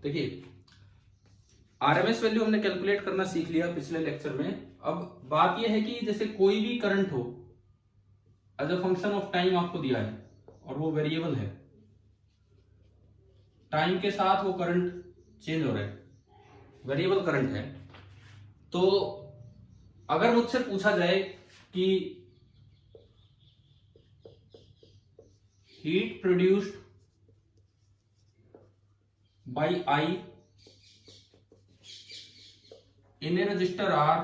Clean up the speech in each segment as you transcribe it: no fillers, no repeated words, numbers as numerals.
देखिए RMS value हमने calculate करना सीख लिया पिछले लेक्चर में। अब बात यह है कि जैसे कोई भी करंट हो as a function of time आपको दिया है और वो वेरिएबल है, टाइम के साथ वो करंट चेंज हो रहा है, वेरिएबल करंट है। तो अगर मुझसे पूछा जाए कि heat produced by I in a resistor R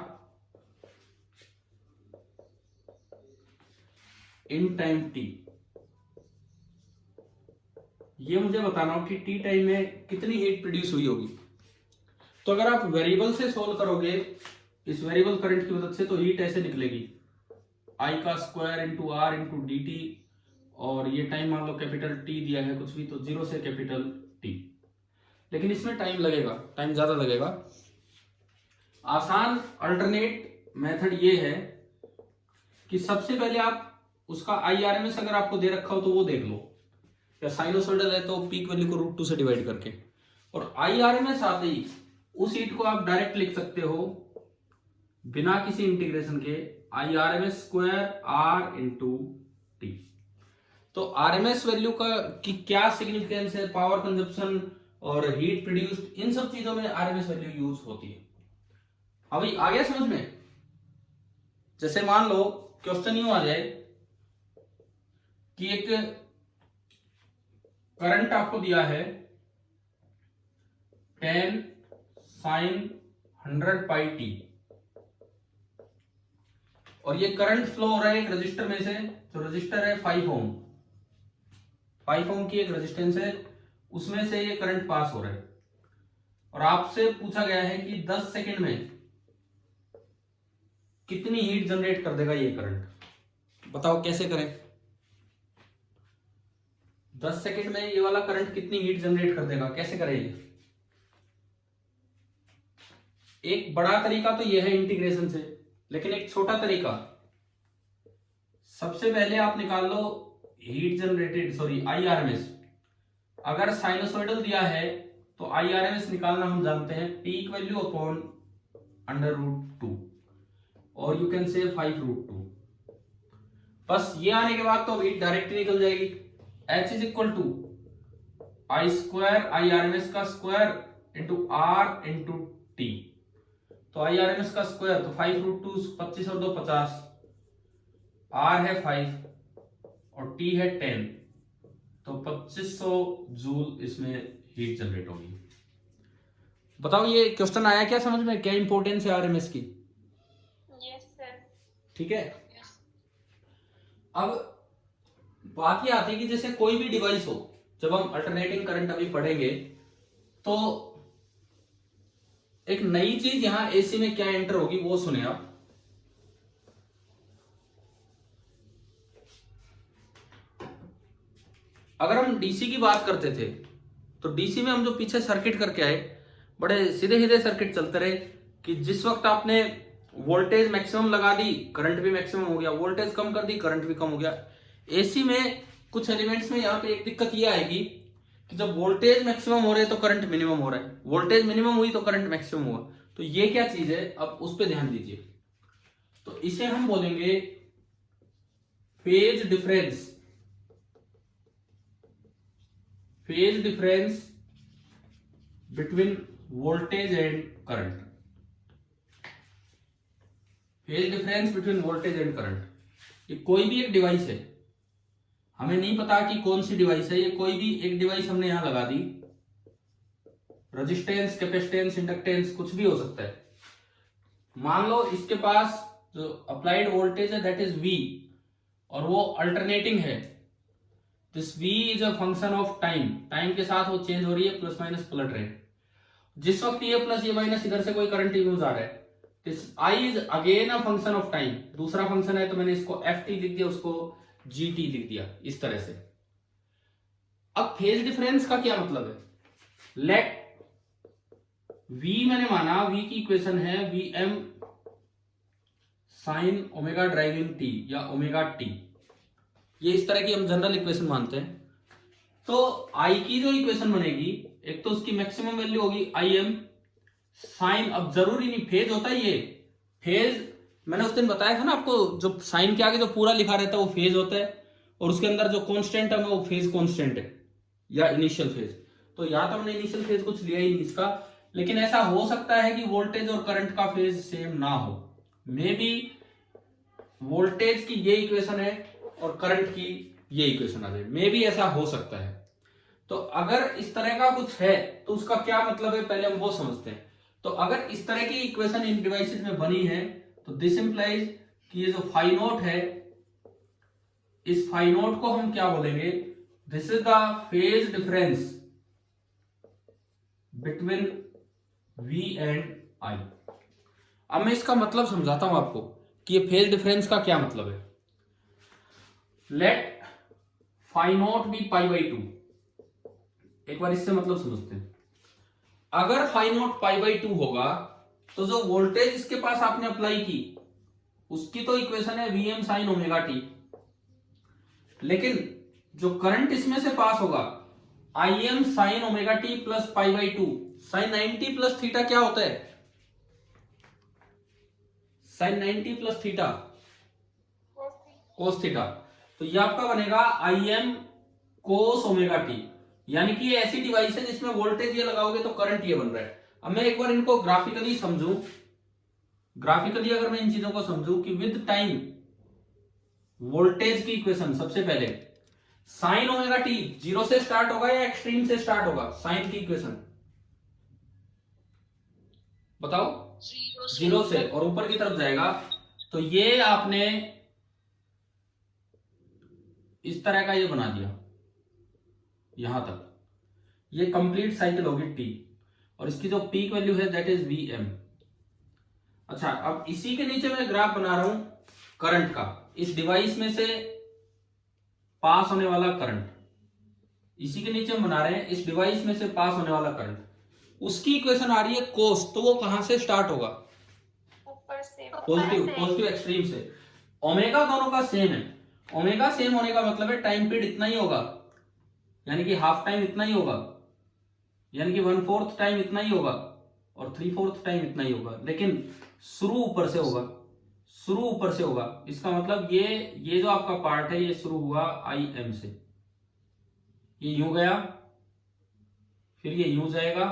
in time t, ये मुझे बताना हो कि t टाइम में कितनी हीट प्रोड्यूस हुई होगी। तो अगर आप वेरिएबल से सोल्व करोगे इस वेरिएबल करंट की मदद से, तो हीट ऐसे निकलेगी I का square into R into D T, और ये टाइम मान लो कैपिटल T दिया है कुछ भी, तो 0 से कैपिटल T। लेकिन इसमें टाइम लगेगा, टाइम ज्यादा लगेगा। आसान अल्टरनेट मेथड ये है कि सबसे पहले आप उसका IRMS अगर आपको दे रखा हो तो वो देख लो, या साइनोसॉइडल है तो पीक वैल्यू को √2 से डिवाइड करके, और IRMS आते ही उस हीट को आप डायरेक्ट लिख सकते हो बिना किसी इंटीग्रेशन के, IRMS square R into T. तो RMS वैल्यू का की क्या सिग्निफिकेंस है, पावर कंजप्शन और हीट प्रोड्यूस्ड, इन सब चीजों में RMS वैल्यू यूज होती है। अभी आ गया समझ में? जैसे मान लो क्वेश्चन यूं आ जाए कि एक करंट आपको दिया है 10 sin 100 पाई टी, और ये करंट फ्लो हो रहा है एक रजिस्टर में से, जो रजिस्टर है 5 ओम, 5 ओम की एक रेजिस्टेंस है, उसमें से ये करंट पास हो रहा है, और आपसे पूछा गया है कि 10 सेकंड में कितनी हीट जनरेट कर देगा ये करंट। बताओ कैसे करें? 10 सेकंड में ये वाला करंट कितनी हीट जनरेट कर देगा, कैसे करें ये? एक बड़ा तरीका तो ये है इंटीग्रेशन से, लेकिन एक छोटा तरीका, सबसे पहले आप निकाल low heat generated, sorry IRMS। अगर साइनोसॉइडल दिया है तो IRMS निकालना हम जानते हैं, पीक वैल्यू अपॉन √2, और यू कैन से 5√2। बस ये आने के बाद तो हीट डायरेक्ट निकल जाएगी। H is equal to I square IRMS का square into R into T. तो IRMS का स्क्वायर तो 5√2, 25 और 2 50, R है 5 और T है 10, तो 2500 जूल इसमें हीट जनरेट होगी। बताओ ये क्वेश्चन आया क्या समझ में? क्या इंपॉर्टेंस है RMS की? ठीक है। अब बात ये आती है कि जैसे कोई भी डिवाइस हो, जब हम अल्टरनेटिंग करंट अभी पढ़ेंगे तो एक नई चीज यहां एसी में क्या एंटर होगी वो सुने आप। अगर हम डीसी की बात करते थे तो डीसी में हम जो पीछे सर्किट करके आए, बड़े सीधे सीधे सर्किट चलते रहे कि जिस वक्त आपने वोल्टेज मैक्सिमम लगा दी करंट भी मैक्सिमम हो गया, वोल्टेज कम कर दी करंट भी कम हो गया। एसी में कुछ एलिमेंट्स में यहाँ पे एक दिक्कत ये आएगी कि जब वोल्टेज मैक्सिमम हो रहे हैं तो करंट मिनिमम हो रहा है, वोल्टेज मिनिमम हुई तो करंट मैक्सिमम हुआ। तो ये क्या चीज है, अब उस पर ध्यान दीजिए। तो इसे हम बोलेंगे phase difference, phase difference between voltage and current, phase difference between voltage and current. ये कोई भी एक डिवाइस है, हमें नहीं पता कि कौन सी डिवाइस है, ये कोई भी एक डिवाइस हमने यहां लगा दी, रेजिस्टेंस, कैपेसिटेंस, इंडक्टेंस कुछ भी हो सकता है। मान लो इसके पास जो अप्लाइड वोल्टेज है दैट इज V, और वो अल्टरनेटिंग है। This V is a function of time, time के साथ वो चेंज हो रही है, प्लस माइनस पलट रहे हैं। जिस वक्त ये प्लस ये माइनस इधर से कोई करंट यूज आ रहा है, this I is again a function of time, दूसरा फंक्शन है तो मैंने इसको FT लिख दिया, उसको GT लिख दिया, इस तरह से। अब फेज डिफरेंस का क्या मतलब है? लेट V मैंने माना, V की इक्वेशन है Vm sine omega driving T या ओमेगा T, ये इस तरह की हम जनरल इक्वेशन मानते हैं। तो आई की जो इक्वेशन बनेगी, एक तो उसकी मैक्सिमम वैल्यू होगी आई एम साइन, अब जरूरी नहीं फेज होता है, ये फेज मैंने उस दिन बताया था ना आपको, जो साइन के आगे जो पूरा लिखा रहता है वो फेज होता है, और उसके अंदर जो कांस्टेंट है वो फेज कांस्टेंट है या इनिशियल फेज। तो यहाँ तो हमने इनिशियल फेज कुछ लिया ही नहीं इसका, लेकिन ऐसा हो सकता है कि वोल्टेज और करंट का फेज सेम ना हो। मे बी वोल्टेज की ये इक्वेशन है और करंट की ये इक्वेशन आ जाए, मे बी ऐसा हो सकता है। तो अगर इस तरह का कुछ है तो उसका क्या मतलब है, पहले हम वो समझते हैं। तो अगर इस तरह की इक्वेशन इन डिवाइसेस में बनी है तो दिस इंप्लाइज कि ये जो फाई नोट है, इस फाई नोट को हम क्या बोलेंगे, this is the phase difference between V and I। अब मैं इसका मतलब समझाता हूं आपको कि ये फेज डिफरेंस का क्या मतलब है। Let phi naught be pi by 2। एक बार इससे मतलब समझते हैं। अगर फाई नोट पाई बाई 2 होगा तो जो वोल्टेज इसके पास आपने अप्लाई की उसकी तो इक्वेशन है Vm साइन ओमेगा टी, लेकिन जो करंट इसमें से पास होगा Im sine omega T plus pi by 2। Sine 90 plus theta क्या होता है, sine 90 plus theta cos theta. तो ये आपका बनेगा Im कोस ओमेगा टी, यानी कि ये ऐसी डिवाइस है जिसमें वोल्टेज ये लगाओगे तो करंट ये बन रहा है। अब मैं एक बार इनको ग्राफिकली समझूं, ग्राफिकली अगर मैं इन चीजों को समझूं कि विद टाइम वोल्टेज की इक्वेशन, सबसे पहले साइन ओमेगा टी जीरो से स्टार्ट होगा या एक्सट्रीम से स्टार्ट होगा, साइन की इक्वेशन बताओ, जीरो से और ऊपर की तरफ जाएगा। तो ये आपने इस तरह का ये बना दिया यहां तक, ये कंप्लीट साइकिल होगी टी, और इसकी जो पीक वैल्यू है दैट इज Vm। अच्छा, अब इसी के नीचे मैं ग्राफ बना रहा हूं करंट का, इस डिवाइस में से पास होने वाला करंट, इसी के नीचे हम बना रहे हैं इस डिवाइस में से पास होने वाला करंट, उसकी इक्वेशन आ रही है कोस। तो वो कहां से स्टार्ट होगा, ऊपर से, पॉजिटिव एक्सट्रीम से। ओमेगा दोनों का सेम है, ओमेगा सेम होने का मतलब है टाइम पीरियड इतना ही होगा, यानी कि हाफ टाइम इतना ही होगा, यानी कि 1/4 टाइम इतना ही होगा, और 3/4 टाइम इतना ही होगा, लेकिन शुरू ऊपर से होगा, शुरू ऊपर से होगा। इसका मतलब ये जो आपका पार्ट है ये शुरू हुआ Im से, ये यूं गया, फिर ये यूं जाएगा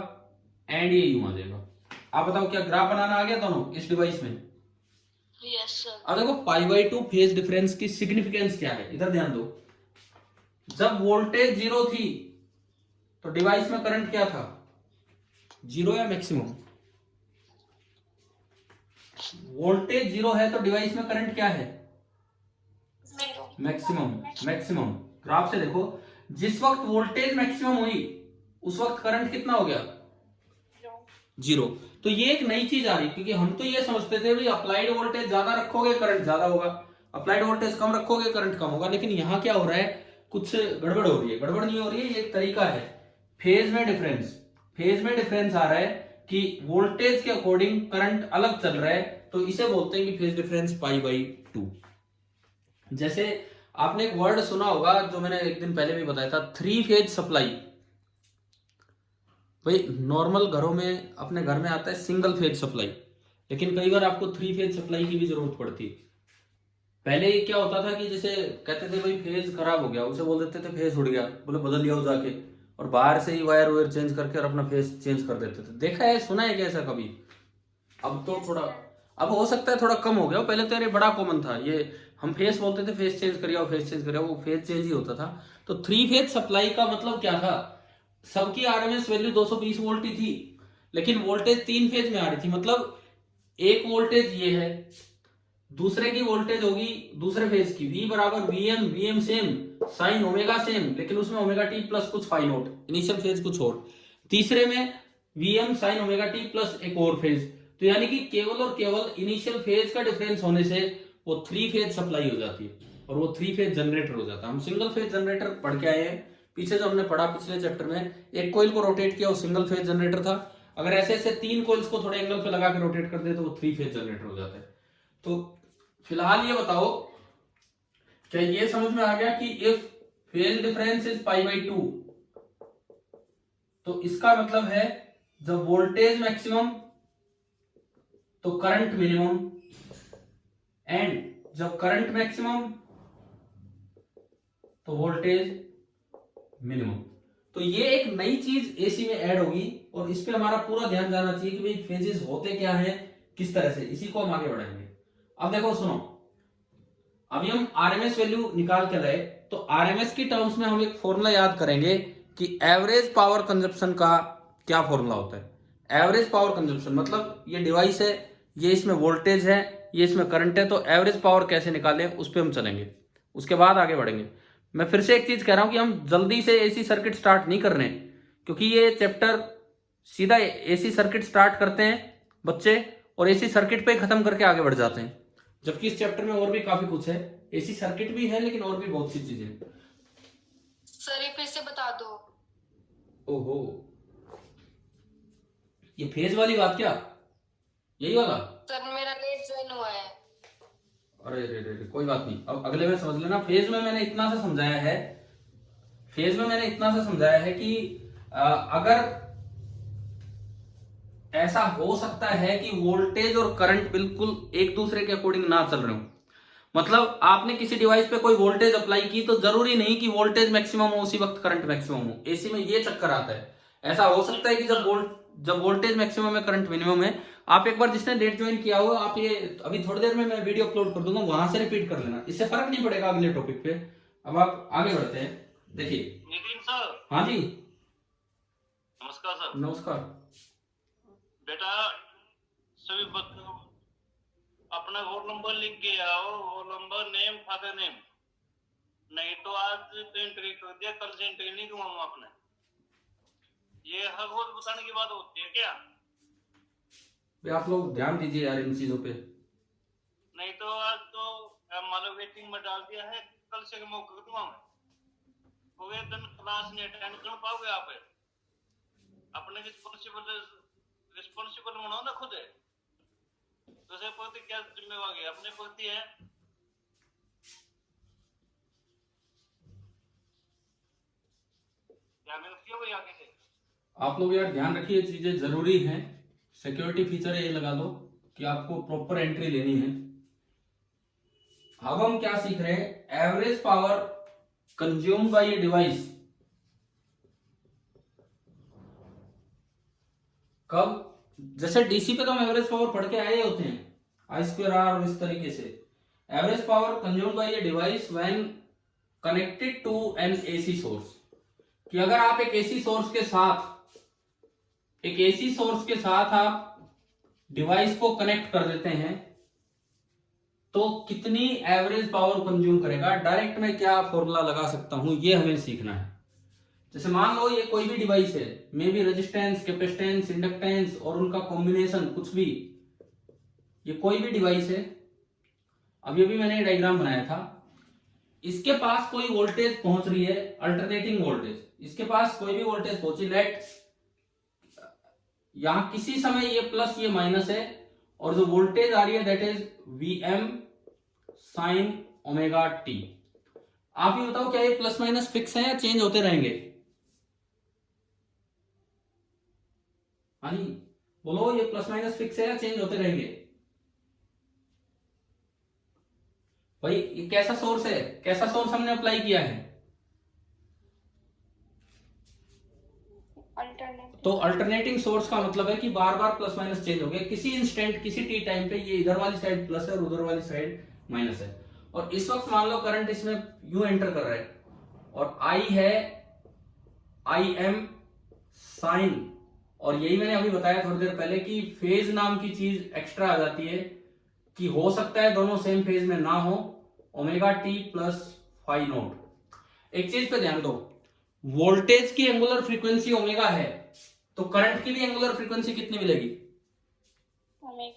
एंड ये यूं आ जाएगा। आप बताओ क्या ग्राफ बनाना आ गया दोनों इस डिवाइस में? Yes sir. अब देखो पाई बाई 2 फेज डिफरेंस की सिग्निफिकेंस क्या है, इधर ध्यान दो। जब वोल्टेज जीरो थी तो डिवाइस में करंट क्या था, जीरो या मैक्सिमम? वोल्टेज जीरो है तो डिवाइस में करंट क्या है, मैक्सिमम। मैक्सिमम ग्राफ से देखो, जिस वक्त वोल्टेज मैक्सिमम हुई उस वक्त करंट कितना हो गया, जीरो। तो ये एक नई चीज आ रही, क्योंकि हम तो ये समझते थे भाई अप्लाइड वोल्टेज ज्यादा रखोगे करंट ज्यादा होगा, अप्लाइड वोल्टेज कम रखोगे करंट कम होगा। लेकिन यहाँ क्या हो रहा है, कुछ गड़बड़ हो रही है। गड़बड़ नहीं हो रही है, ये एक तरीका है, फेज में डिफरेंस, फेज में डिफरेंस आ रहा है कि वोल्टेज के अकॉर्डिंग करंट अलग चल रहा है, तो इसे बोलते हैं कि फेज डिफरेंस पाई बाई 2। जैसे आपने एक वर्ड सुना होगा जो मैंने एक दिन पहले भी बताया था, 3 फेज सप्लाई। भाई नॉर्मल घरों में अपने घर में आता है सिंगल फेज सप्लाई, लेकिन कई बार आपको 3 फेज सप्लाई की भी जरूरत पड़ती है। पहले क्या होता था कि जैसे कहते थे भाई फेज खराब हो गया, उसे बोल देते थे फेज उड़ गया, बोले बदल लिया जाके, और बाहर से ही वायर वायर चेंज करके और अपना फेज चेंज कर देते थे। देखा है, सुना है क्या ऐसा कभी? अब तो थोड़ा, अब हो सकता है थोड़ा कम हो गया, पहले तो यार बड़ा कॉमन था ये, हम फेस बोलते थे फेस चेंज करिए, फेस चेंज करिए, वो फेस चेंज ही होता था। तो 3 फेज सप्लाई का मतलब क्या था, सबकी आरएमएस वैल्यू 220 वोल्ट ही थी, लेकिन वोल्टेज 3 फेज में आ रही थी। मतलब एक वोल्टेज ये है, दूसरे की वोल्टेज होगी दूसरे फेज की, V बराबर Vm same, sine omega same, लेकिन उसमें ओमेगा टी प्लस कुछ फाई नोट, इनिशियल फेज कुछ और, तीसरे में Vm sine omega T plus एक और फेज। तो यानी कि केवल और केवल इनिशियल फेज का डिफरेंस होने से वो 3 फेज सप्लाई हो जाती है, और वो 3 फेज जनरेटर हो जाता है। हम सिंगल फेज जनरेटर पढ़ के आए हैं पीछे, जो हमने पढ़ा पिछले चैप्टर में, एक कोइल को रोटेट किया वो सिंगल फेज जनरेटर था, अगर ऐसे ऐसे 3 कोइल्स को थोड़े एंगल पे लगा के रोटेट कर दे तो वो 3 फेज जनरेटर हो जाता है। तो फिलहाल ये बताओ, क्या ये समझ में आ गया कि if phase difference is pi by 2 तो इसका मतलब है जब वोल्टेज मैक्सिमम तो करंट मिनिमम, एंड जब करंट मैक्सिमम तो वोल्टेज मिनिमम। तो ये एक नई चीज एसी में ऐड होगी और इस पे हमारा पूरा ध्यान जाना चाहिए कि भाई फेजेस होते क्या हैं, किस तरह से, इसी को हम आगे बढ़ाएंगे। अब देखो सुनो, अभी हम आरएमएस वैल्यू निकाल के लाए, तो आरएमएस की टर्म्स में हम एक फॉर्मूला याद करेंगे कि एवरेज पावर कंजप्शन का क्या फॉर्मूला होता है। एवरेज पावर कंजप्शन मतलब ये डिवाइस है, ये इसमें वोल्टेज है, ये इसमें करंट है, तो एवरेज पावर कैसे निकालें उस पर हम चलेंगे, उसके बाद आगे बढ़ेंगे। मैं फिर से एक चीज कह रहा हूं कि हम जल्दी से एसी सर्किट स्टार्ट नहीं कर रहे हैं, क्योंकि ये चैप्टर सीधा एसी सर्किट स्टार्ट करते हैं बच्चे और एसी सर्किट पे खत्म करके आगे बढ़ जाते हैं, जबकि इस चैप्टर में और भी काफी कुछ है, एसी सर्किट भी है लेकिन और भी बहुत सी चीजें। सर ये फिर से बता दो। ओहो, ये फेज वाली बात क्या, यही वाला? सर मेरा लेट ज्वाइन हुआ है। अरे रे रे रे, कोई बात नहीं, अब अगले में समझ लेना। फेज में मैंने इतना सा समझाया है, फेज में मैंने इतना सा समझाया है कि अगर ऐसा हो सकता है कि वोल्टेज और करंट बिल्कुल एक दूसरे के अकॉर्डिंग ना चल रहे हो, मतलब आपने किसी डिवाइस पे कोई वोल्टेज अप्लाई की तो जरूरी नहीं कि वोल्टेज मैक्सिमम हो उसी वक्त करंट मैक्सिमम हो। एसी में ये चक्कर आता है। ऐसा हो सकता है कि जब वोल्टेज मैक्सिमम है करंट मिनिमम है, आप एक बार जिसने डेट ज्वाइन किया हो, आप ये अभी थोड़ी देर में मैं वीडियो अपलोड कर दूंगा, वहां से रिपीट कर लेना, इससे फर्क नहीं पड़ेगा अगले टॉपिक पे। अब आप आगे बढ़ते हैं। देखिए नितिन सर। हाँ जी नमस्कार सर। नमस्कार। बेटा सभी बच्चों अपना रोल नंबर लिख के आओ, roll number, name, father name, नहीं तो आज तो एंट्री कर दिया, कल से एंट्री नहीं दूंगा मैं अपने। ये हर रोज बताने की बात होती है क्या? आप लोग ध्यान दीजिए यार इन चीजों पे। नहीं तो आज तो मान लो वेटिंग में डाल दिया है, कल से मैं कर दूंगा मैं। पूरे दिन क्लास नहीं अटेंड कर पाओगे आप। अपने रिस्पॉन्सिबल बनाओ ना खुद है, दूसरे प्रति क्या जिम्मेवारी है, अपने प्रति है। ध्यान रखिए भाई आगे से। आप लोग यार ध्यान रखिए, चीजें जरूरी हैं। सिक्योरिटी फीचर ये लगा दो कि आपको प्रॉपर एंट्री लेनी है। अब हम क्या सीख रहे हैं, एवरेज पावर कंज्यूम बाय ये डिवाइस कब, जैसे डीसी पे तो हम एवरेज पावर पढ़ के आए होते हैं, I² R और इस तरीके से। एवरेज पावर कंज्यूम बाय ये device when connected to an AC source, कि अगर आप एक एसी सोर्स के साथ आप डिवाइस को कनेक्ट कर देते हैं तो कितनी एवरेज पावर कंज्यूम करेगा। डायरेक्ट में क्या फॉर्मूला लगा सकता हूं ये हमें सीखना है। जैसे मान लो ये कोई भी डिवाइस है, may be resistance, capacitance, inductance और उनका कॉम्बिनेशन कुछ भी, ये कोई भी डिवाइस है। अभी अभी मैंने डायग्राम बनाया था, इसके पास कोई वोल्टेज पहुंच रही है, अल्टरनेटिंग वोल्टेज, इसके पास कोई भी वोल्टेज पहुंची, लेट यहां किसी समय ये प्लस ये माइनस है, और जो वोल्टेज आ रही है that is Vm sin omega T. आप ये बताओ क्या ये प्लस माइनस फिक्स है या चेंज होते रहेंगे? हाँ जी बोलो, ये प्लस माइनस फिक्स है या चेंज होते रहेंगे? भाई ये कैसा सोर्स है, कैसा सोर्स हमने अप्लाई किया है? तो अल्टरनेटिंग सोर्स का मतलब है कि बार बार प्लस माइनस चेंज हो गया, किसी इंस्टेंट किसी टी टाइम पे ये इधर वाली साइड प्लस है और उधर वाली साइड माइनस है। और इस वक्त मान लो करंट इसमें यू एंटर कर रहा है और आई है Im साइन, और यही मैंने अभी बताया थोड़ी देर पहले कि फेज नाम की चीज एक्स्ट्रा आ जाती है, कि हो सकता है दोनों सेम फेज में ना हो, omega T plus phi naught. एक चीज पे ध्यान दो, वोल्टेज की एंगुलर फ्रीक्वेंसी ओमेगा है, तो करंट की भी एंगुलर फ्रीक्वेंसी कितनी मिलेगी?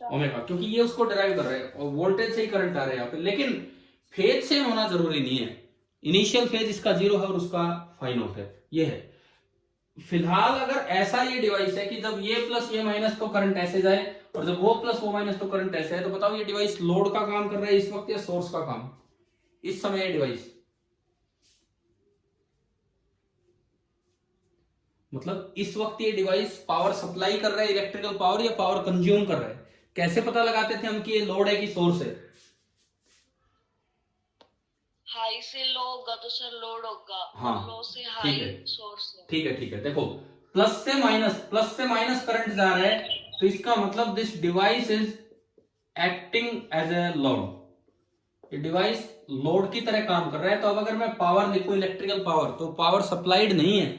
ओमेगा, क्योंकि ये उसको डिराइव कर रहे हैं और वोल्टेज से ही करंट आ रहा है यहाँ पे। लेकिन फेज सेम होना जरूरी नहीं है, इनिशियल फेज इसका 0 है और उसका फाई नोट है, ये है। फिलहाल अगर ऐसा ये डिवाइस है कि जब ये प्लस ये माइनस तो करंट ऐसे जाए, और जब वो प्लस वो माइनस तो करंट ऐसे है, तो बताओ ये डिवाइस लोड का काम कर रहा है इस वक्त या सोर्स का काम इस समय? ये डिवाइस मतलब इस वक्त ये डिवाइस पावर सप्लाई कर रहा है, इलेक्ट्रिकल पावर, या पावर कंज्यूम कर रहा है। कैसे पता लगाते थे हम कि ये लोड है कि सोर्स है? हाई से लो होगा तो सर लोड होगा, हाँ, लो से ठीक हाई है। सोर्स है। ठीक है, देखो प्लस से माइनस करंट जा रहा है, तो इसका मतलब this device is acting as a load. ये डिवाइस लोड की तरह काम कर रहा है। तो अब अगर मैं पावर लिखूं इलेक्ट्रिकल पावर, तो पावर सप्लाइड नहीं है,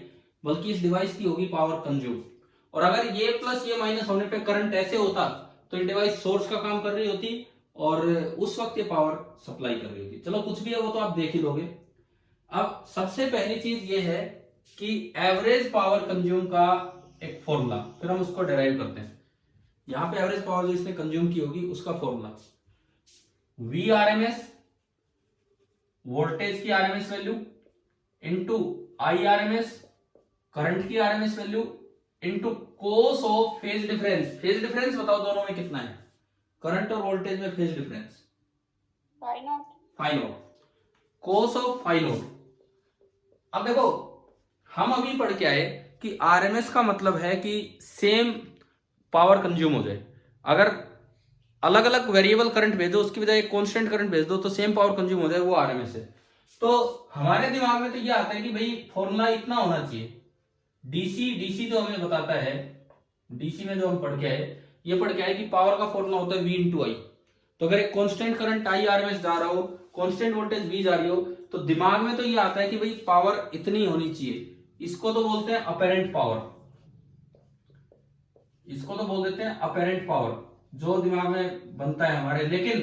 बल्कि इस डिवाइस की होगी पावर कंज्यूम। और अगर ये प्लस ये माइनस होने पे करंट ऐसे होता, तो ये डिवाइस सोर्स का काम कर रही होती और उस वक्त ये पावर सप्लाई कर रही होती। चलो कुछ भी है वो तो आप देख ही लोगे। अब सबसे पहली चीज ये है कि एवरेज पावर कंज्यूम का एक फॉर्मूला, फिर हम उसको डिराइव करते हैं। यहां पे एवरेज पावर जो इसने कंज्यूम की होगी उसका फॉर्मूला Vrms, वोल्टेज की RMS value, into IRMS, current की RMS value, into cos of phase difference. Phase difference बताओ दोनों में कितना है, करंट और वोल्टेज में phase difference? Phi naught. Cos of phi naught. अब देखो हम अभी पढ़ के आए कि आरएमएस का मतलब है कि सेम पावर कंज्यूम हो जाए। अगर अलग अलग वेरिएबल करंट भेजो उसकी बजाय एक कांस्टेंट करंट भेज दो तो सेम पावर कंज्यूम हो जाए, वो आरएमएस है। तो हमारे दिमाग में तो ये आता है कि भाई फॉर्मूला इतना होना चाहिए। डीसी जो हमें बताता है, डीसी में जो हम पढ़ के आए, ये पढ़ के आए कि पावर का फॉर्मूला होता है V इंटू आई। तो अगर एक कांस्टेंट करंट I RMS जा रहा हो, कांस्टेंट वोल्टेज V जा रही हो, तो दिमाग में तो ये आता है कि भाई पावर इतनी होनी चाहिए। इसको तो बोलते हैं अपेरेंट पावर, इसको तो बोल देते हैं अपेरेंट पावर, जो दिमाग में बनता है हमारे। लेकिन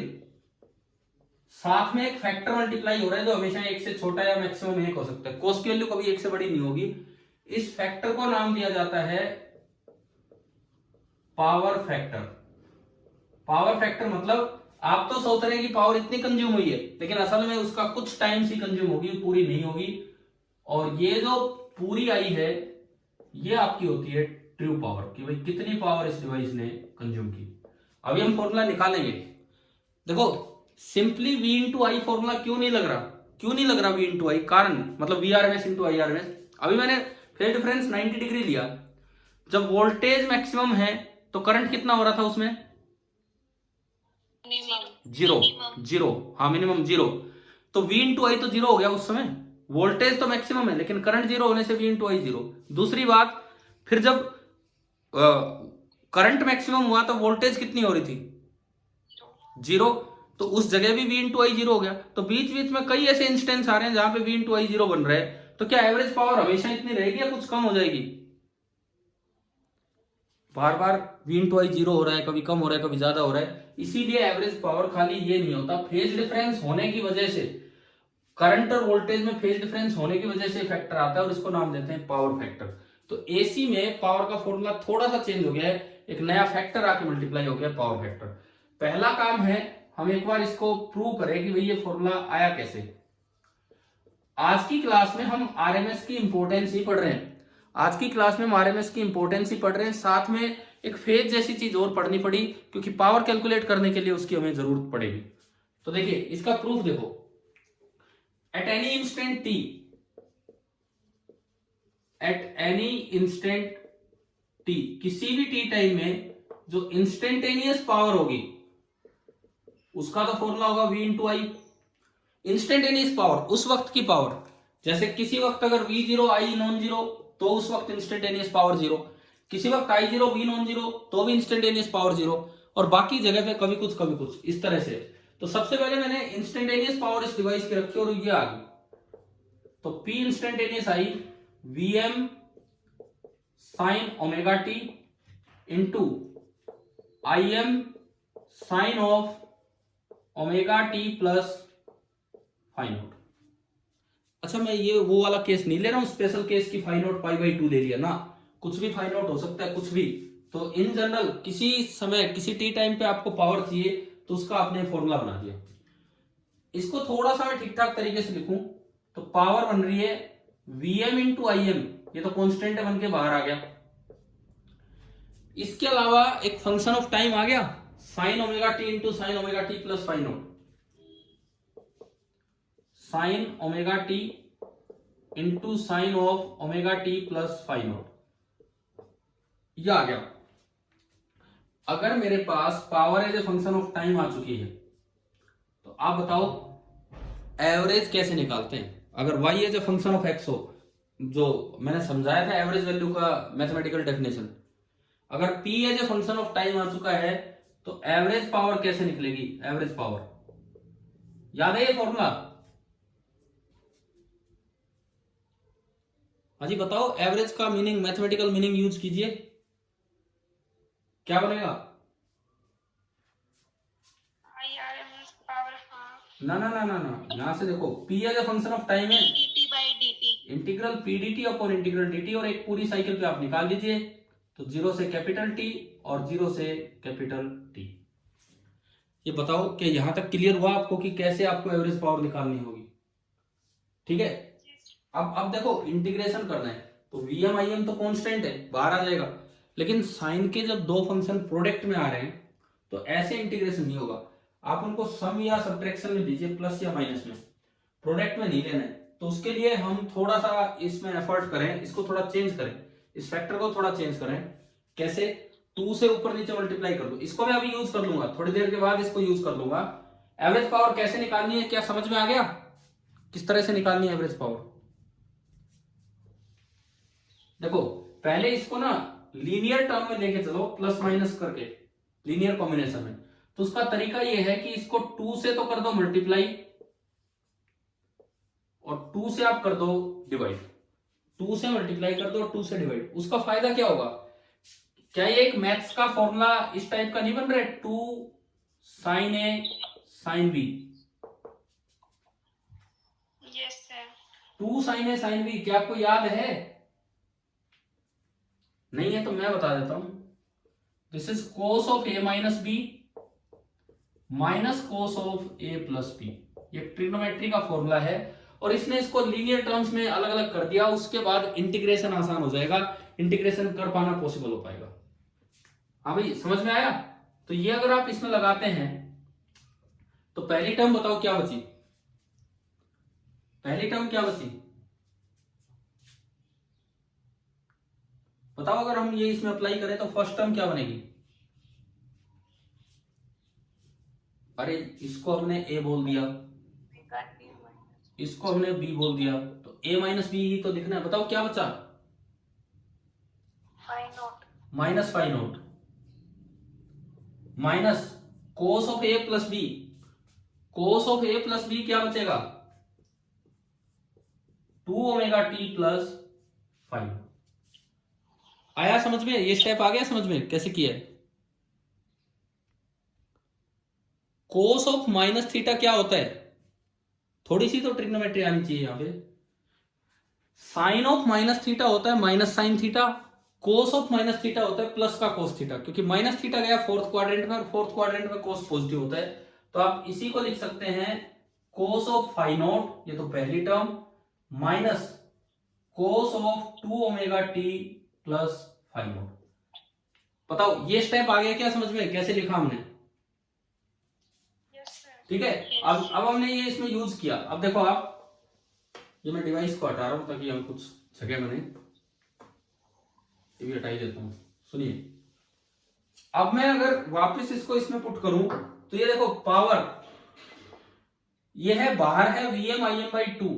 साथ में एक फैक्टर मल्टीप्लाई हो रहा है जो हमेशा एक से छोटा या मैक्सिमम एक हो सकता है। कोस की वैल्यू कभी एक से बड़ी नहीं होगी। इस फैक्टर को नाम दिया जाता है पावर फैक्टर। पावर फैक्टर मतलब आप तो सोच रहे हैं कि पावर इतनी कंज्यूम हुई है, लेकिन असल में उसका कुछ टाइम ही कंज्यूम होगी, पूरी नहीं होगी। और ये जो पूरी आई है ये आपकी होती है ट्रू पावर, कि भाई कितनी पावर इस डिवाइस ने कंज्यूम की। अभी हम फॉर्मूला निकालेंगे। देखो सिंपली V इंटू आई फॉर्मूला क्यों नहीं लग रहा V इंटू आई? कारण मतलब VRMS इंटू IRMS। अभी मैंने फेज डिफरेंस 90 डिग्री लिया, जब वोल्टेज मैक्सिमम है तो करंट कितना हो रहा था उसमें? जीरो। हाँ मिनिमम जीरो। तो V इंटू आई तो जीरो हो गया उस समय। वोल्टेज तो मैक्सिमम है लेकिन करंट जीरो होने से V इंटू आई जीरो। दूसरी बात, फिर जब करंट मैक्सिमम हुआ तो वोल्टेज कितनी हो रही थी? जीरो। तो उस जगह भी V इंटू आई जीरो हो गया। तो बीच बीच में कई ऐसे इंस्टेंस आ रहे हैं जहां पे V इंटू आई जीरो बन रहा है। तो क्या एवरेज पावर हमेशा इतनी रहेगी या कुछ कम हो जाएगी? बार बार V इंटू आई जीरो हो रहा है, कभी कम हो रहा है, कभी ज्यादा हो रहा है। इसीलिए एवरेज पावर खाली ये नहीं होता, फेज डिफरेंस होने की वजह से, करंट और वोल्टेज में फेज डिफरेंस होने की वजह से फैक्टर आता है और इसको नाम देते हैं पावर फैक्टर। तो एसी में पावर का फॉर्मूला थोड़ा सा चेंज हो गया है, एक नया फैक्टर आके मल्टीप्लाई हो गया पावर फैक्टर। पहला काम है हम एक बार इसको प्रूव करें कि भाई ये फॉर्मूला आया कैसे। आज की क्लास में हम आरएमएस की इंपॉर्टेंस ही पढ़ रहे हैं। आज की क्लास में हम आरएमएस की इंपॉर्टेंस ही पढ़ रहे हैं, साथ में एक फेज जैसी चीज और पढ़नी पड़ी क्योंकि पावर कैलकुलेट करने के लिए उसकी हमें जरूरत पड़ेगी। तो देखिए इसका प्रूफ देखो, at any instant T, at any instant T, किसी भी टी टाइम में जो इंस्टेंटेनियस पावर होगी उसका तो फॉर्मूला होगा V इंटू आई। इंस्टेंटेनियस पावर उस वक्त की पावर, जैसे किसी वक्त अगर V जीरो आई नॉन जीरो तो उस वक्त इंस्टेंटेनियस पावर जीरो, किसी वक्त आई जीरो V नॉन जीरो तो भी इंस्टेंटेनियस पावर जीरो, और बाकी जगह पे कभी कुछ इस तरह से। तो सबसे पहले मैंने इंस्टेंटेनियस पावर इस डिवाइस की रखी और ये आ गई। तो P instantaneous I Vm sine omega T into Im sine of omega T plus phi naught. अच्छा मैं ये वो वाला केस नहीं ले रहा हूं स्पेशल केस की फाई नॉट पाई बाई 2 ले लिया ना, कुछ भी फाई नॉट हो सकता है, कुछ भी। तो इन जनरल किसी समय किसी टी टाइम पे आपको पावर चाहिए तो उसका आपने फॉर्मूला बना दिया। इसको थोड़ा सा मैं ठीक ठाक तरीके से लिखूं तो पावर बन रही है Vm इंटू Im, ये तो कॉन्स्टेंट है बन के बाहर आ गया। इसके अलावा एक फंक्शन ऑफ टाइम आ गया, sine omega T into sine omega T plus phi naught, sine omega T into sine of omega T plus phi naught. ये आ गया। अगर मेरे पास power as a function of time आ चुकी है तो आप बताओ एवरेज कैसे निकालते हैं। अगर y as a function of x हो, जो मैंने समझाया था एवरेज वैल्यू का मैथमेटिकल डेफिनेशन, अगर p as a function of time आ चुका है तो एवरेज पावर कैसे निकलेगी। एवरेज पावर याद है ये फॉर्मूला? हाँ जी बताओ, एवरेज का मीनिंग, मैथमेटिकल मीनिंग यूज कीजिए, क्या बनेगा? IRMS पावर हाफ ना ना ना ना ना, यहां से देखो p as a function of time है, dt by dt। Integral P D T upon integral D T, और एक पूरी साइकिल पे आप निकाल लीजिए तो 0 से कैपिटल टी और 0 से कैपिटल टी। ये बताओ कि यहां तक क्लियर हुआ आपको कि कैसे आपको एवरेज पावर निकालनी होगी? ठीक है, अब देखो इंटीग्रेशन करना है तो वीएम आई एम तो कांस्टेंट है, बाहर आ जाएगा, लेकिन साइन के जब दो फंक्शन प्रोडक्ट में आ रहे हैं तो ऐसे इंटीग्रेशन नहीं होगा। आप उनको सम या सब्ट्रैक्शन में लीजिए, प्लस या माइनस में, प्रोडक्ट में नहीं लेना है। तो उसके लिए हम थोड़ा सा इसमें एफर्ट करें, इसको थोड़ा चेंज करें, इस फैक्टर को थोड़ा चेंज करें। कैसे? 2 से ऊपर नीचे मल्टीप्लाई कर दो, इसको मैं अभी यूज कर लूंगा, थोड़ी देर के बाद इसको यूज कर लूंगा। एवरेज पावर कैसे निकालनी है, क्या समझ में आ गया? किस तरह से निकालनी है एवरेज पावर? देखो पहले इसको ना लीनियर टर्म में लेके चलो, प्लस माइनस करके लीनियर कॉम्बिनेशन में। तो उसका तरीका यह है कि इसको 2 से तो कर दो मल्टीप्लाई और 2 से आप कर दो डिवाइड, 2 से मल्टीप्लाई कर दो और 2 से डिवाइड। उसका फायदा क्या होगा? क्या ये एक मैथ्स का फॉर्मूला इस टाइप का नहीं बन रहा है, 2 sine A sine B? Yes sir. 2 sine A sine B क्या आपको याद है? नहीं है तो मैं बता देता हूं। This is cos of A minus B minus cos of A plus B. ये ट्रिग्नोमेट्री का फॉर्मूला है और इसने इसको लीनियर टर्म्स में अलग अलग कर दिया। उसके बाद इंटीग्रेशन आसान हो जाएगा, इंटीग्रेशन कर पाना पॉसिबल हो पाएगा। हाँ भाई समझ में आया? तो ये अगर आप इसमें लगाते हैं तो पहली टर्म बताओ क्या बची? पहली टर्म क्या बची बताओ? अगर हम ये इसमें अप्लाई करें तो फर्स्ट टर्म क्या बनेगी? अरे इसको हमने ए बोल दिया, इसको हमने बी बोल दिया, तो ए माइनस बी ही तो लिखना है। बताओ क्या बचा? Minus phi naught minus cos of A plus B. Cos of A plus B क्या बचेगा? 2 ओमेगा टी प्लस 5। आया समझ में? ये स्टेप आ गया समझ में कैसे किया है? कोस ऑफ माइनस थीटा क्या होता है? थोड़ी सी तो ट्रिग्नोमेट्री आनी चाहिए यहां पे। साइन ऑफ माइनस थीटा होता है minus sign theta, cos of minus theta होता है प्लस का कोस थीटा, क्योंकि माइनस थीटा गया फोर्थ क्वाड्रेंट में और फोर्थ क्वाड्रेंट में कोस पॉजिटिव होता है। तो आप इसी को लिख सकते हैं कोस ऑफ फाइव नॉट, ये तो पहली term, minus cos of 2 omega T plus 5 not. बताओ ये स्टेप आ गया क्या समझ में कैसे लिखा हमने? ठीक है, अब हमने ये इसमें यूज किया। अब देखो आप, ये मैं डिवाइस को हटा रहा हूं ताकि हम कुछ जगह बने, ये भी हटा ही देता हूं। सुनिए, अब मैं अगर वापस इसको इसमें पुट करूं तो ये देखो पावर ये है, बाहर है वीएम आई एम बाई 2,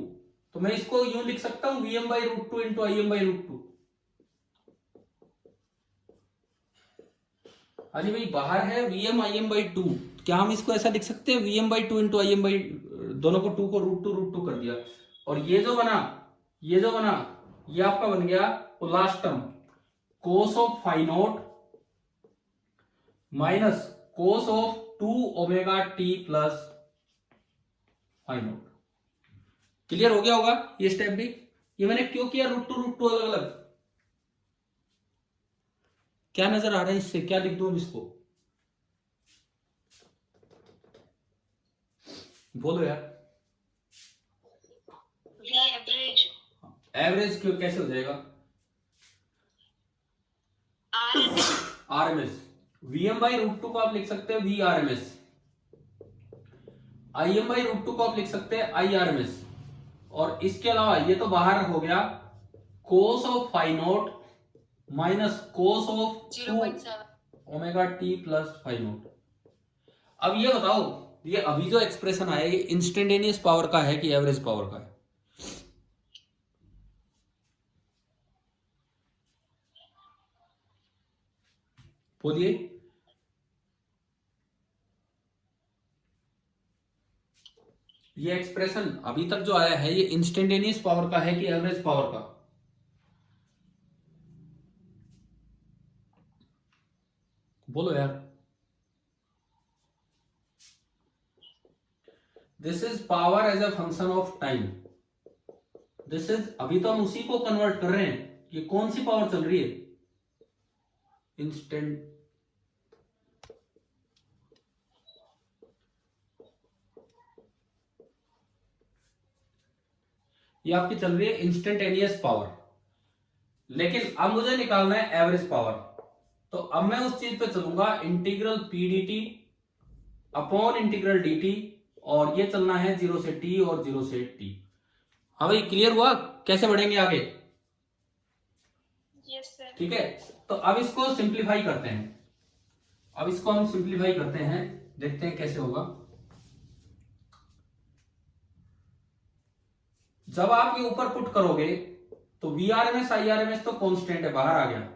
तो मैं इसको यूं लिख सकता हूं VM by root 2 into I M by root 2। अरे भाई बाहर है वीएम आई एम बाई 2, क्या हम इसको ऐसा लिख सकते हैं VM by 2 into I M by, दोनों को 2 को रूट टू कर दिया, और ये जो बना ये आपका बन गया वो last term cos of five not minus cos of 2 omega T plus 5 not. Clear हो गया होगा ये स्टेप भी? ये मैंने क्यों किया रूट टू अलग अलग? क्या नजर आ रहा है इससे? क्या लिख दूं इसको? बोलो यार। एवरेज। एवरेज क्यों कैसे हो जाएगा? आरएमएस। वीएम बाई रूट 2 को आप लिख सकते हैं V R M S, I M by root 2 को आप लिख सकते हैं आई आर एम एस, और इसके अलावा ये तो बाहर हो गया cos of five not minus cos of 0.7. Omega T plus phi not. अब ये बताओ, ये अभी जो एक्सप्रेशन आया ये इंस्टेंटेनियस पावर का है कि एवरेज पावर का है? बोलिए। ये एक्सप्रेशन अभी तक जो आया है ये इंस्टेंटेनियस पावर का है कि एवरेज पावर का? बोलो यार। This is power as a function of time. This is, अभी तो हम उसी को कन्वर्ट कर रहे हैं। ये कौन सी पावर चल रही है? इंस्टेंट। ये आपकी चल रही है इंस्टेंटेनियस पावर। लेकिन अब मुझे निकालना है एवरेज पावर। तो अब मैं उस चीज पे चलूंगा, integral P D T upon integral D T, और ये चलना है 0 से t और 0 से t। हाँ भाई, क्लियर हुआ कैसे बढ़ेंगे आगे? Yes, sir. ठीक है, तो अब इसको सिंप्लीफाई करते हैं। अब इसको हम सिंप्लीफाई करते हैं, देखते हैं कैसे होगा। जब आप ये ऊपर पुट करोगे तो VRMS IRMS तो कांस्टेंट है, बाहर आ गया।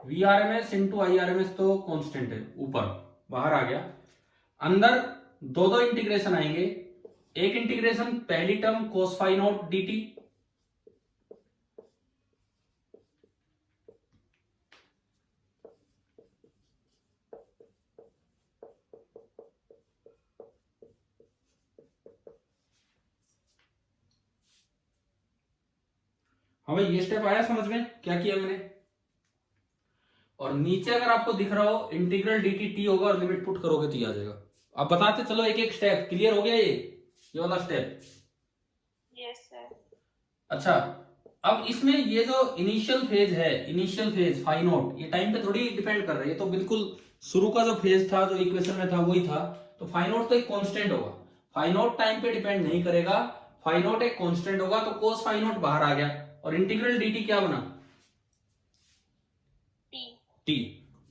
VRMS इंटू IRMS तो कांस्टेंट है, ऊपर बाहर आ गया। अंदर दो दो इंटीग्रेशन आएंगे। एक इंटीग्रेशन पहली term cos phi naught dt, हमें ये स्टेप आया समझ में क्या किया मैंने? और नीचे अगर आपको दिख रहा हो इंटीग्रल dt t होगा और लिमिट पुट करोगे तो ये आ जाएगा। अब बताते चलो एक एक स्टेप। क्लियर हो गया ये वाला स्टेप? Yes, sir. अच्छा, अब इसमें ये जो इनिशियल फेज है, इनिशियल फेज फाई नॉट, ये टाइम पे थोड़ी डिपेंड कर रही है। तो बिल्कुल शुरू का जो फेज था, जो इक्वेशन में था, वही था। तो फाई नॉट तो एक कांस्टेंट होगा, फाई नॉट टाइम पे डिपेंड नहीं करेगा, फाई नॉट एक कांस्टेंट होगा। तो कोस फाई नॉट बाहर आ गया और इंटीग्रल dt क्या बना? T.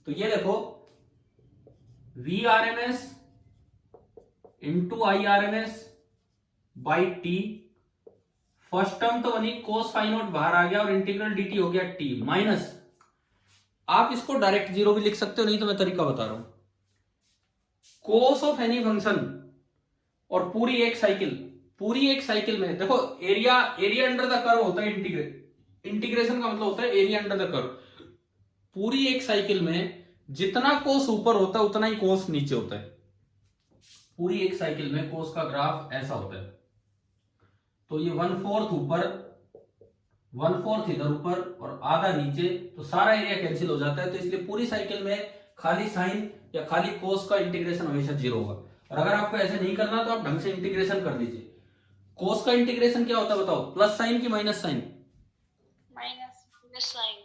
तो ये देखो, VRMS into IRMS by T. First term तो बनी कोस फाई नॉट बाहर आ गया और इंटीग्रल dt हो गया t माइनस, आप इसको डायरेक्ट जीरो भी लिख सकते हो, नहीं तो मैं तरीका बता रहा हूं। कोस ऑफ एनी फंक्शन और पूरी एक साइकिल में देखो, एरिया अंडर द कर्व होता है। इंटीग्रेशन का मतलब होता है एरिया अंडर द कर्व। पूरी एक साइकिल में जितना कोस ऊपर होता है उतना ही कोस नीचे होता है। पूरी एक साइकिल में कोस का ग्राफ ऐसा होता है। तो ये 1/4 ऊपर, 1/4 इधर ऊपर और आधा नीचे, तो सारा एरिया कैंसिल हो जाता है। तो इसलिए पूरी साइकिल में खाली साइन या खाली कोस का इंटीग्रेशन हमेशा जीरो होगा। और अगर आपको ऐसे नहीं करना तो आप ढंग से इंटीग्रेशन कर लीजिए। कोस का इंटीग्रेशन क्या होता है बताओ? प्लस साइन की माइनस साइन? Minus sign.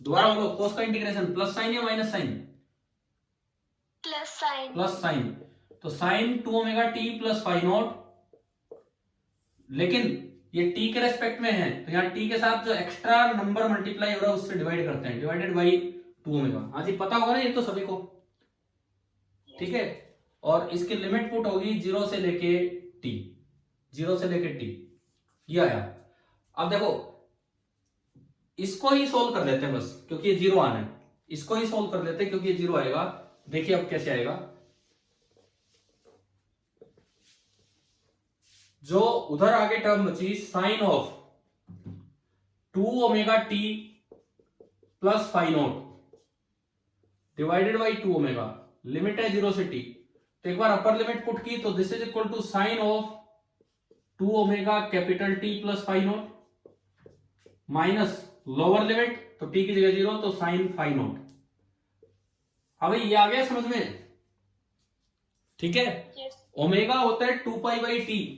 दोबारा बोलो, कोस का इंटीग्रेशन प्लस साइन या minus sine? Plus sign. Plus sine. तो sine 2 omega T plus phi naught, लेकिन ये t के रेस्पेक्ट में है तो यहाँ t के साथ जो एक्स्ट्रा नंबर मल्टीप्लाई हो रहा है उससे डिवाइड करते हैं, डिवाइडेड बाई 2 ओमेगा। हाँ जी, पता होगा ना ये तो सभी को, ठीक है। और इसकी लिमिट पुट होगी 0 से लेके t, 0 से लेके t, ये आया। अब देखो इसको ही सोल्व कर लेते हैं बस, क्योंकि ये 0 आना है। इसको ही सोल्व कर लेते हैं क्योंकि ये 0 आएगा। देखिए अब कैसे आएगा। जो उधर आगे टर्म बची sine of 2 omega T plus phi naught divided by 2 omega, limit है 0 से t। तो एक बार अपर लिमिट पुट की तो this is equal to sine of 2 omega capital T plus phi naught minus lower limit, तो t की जगह 0 तो साइन फाई नॉट। अब ये आ गया समझ में? ठीक है। Yes. ओमेगा होता है 2 पाई बाई टी,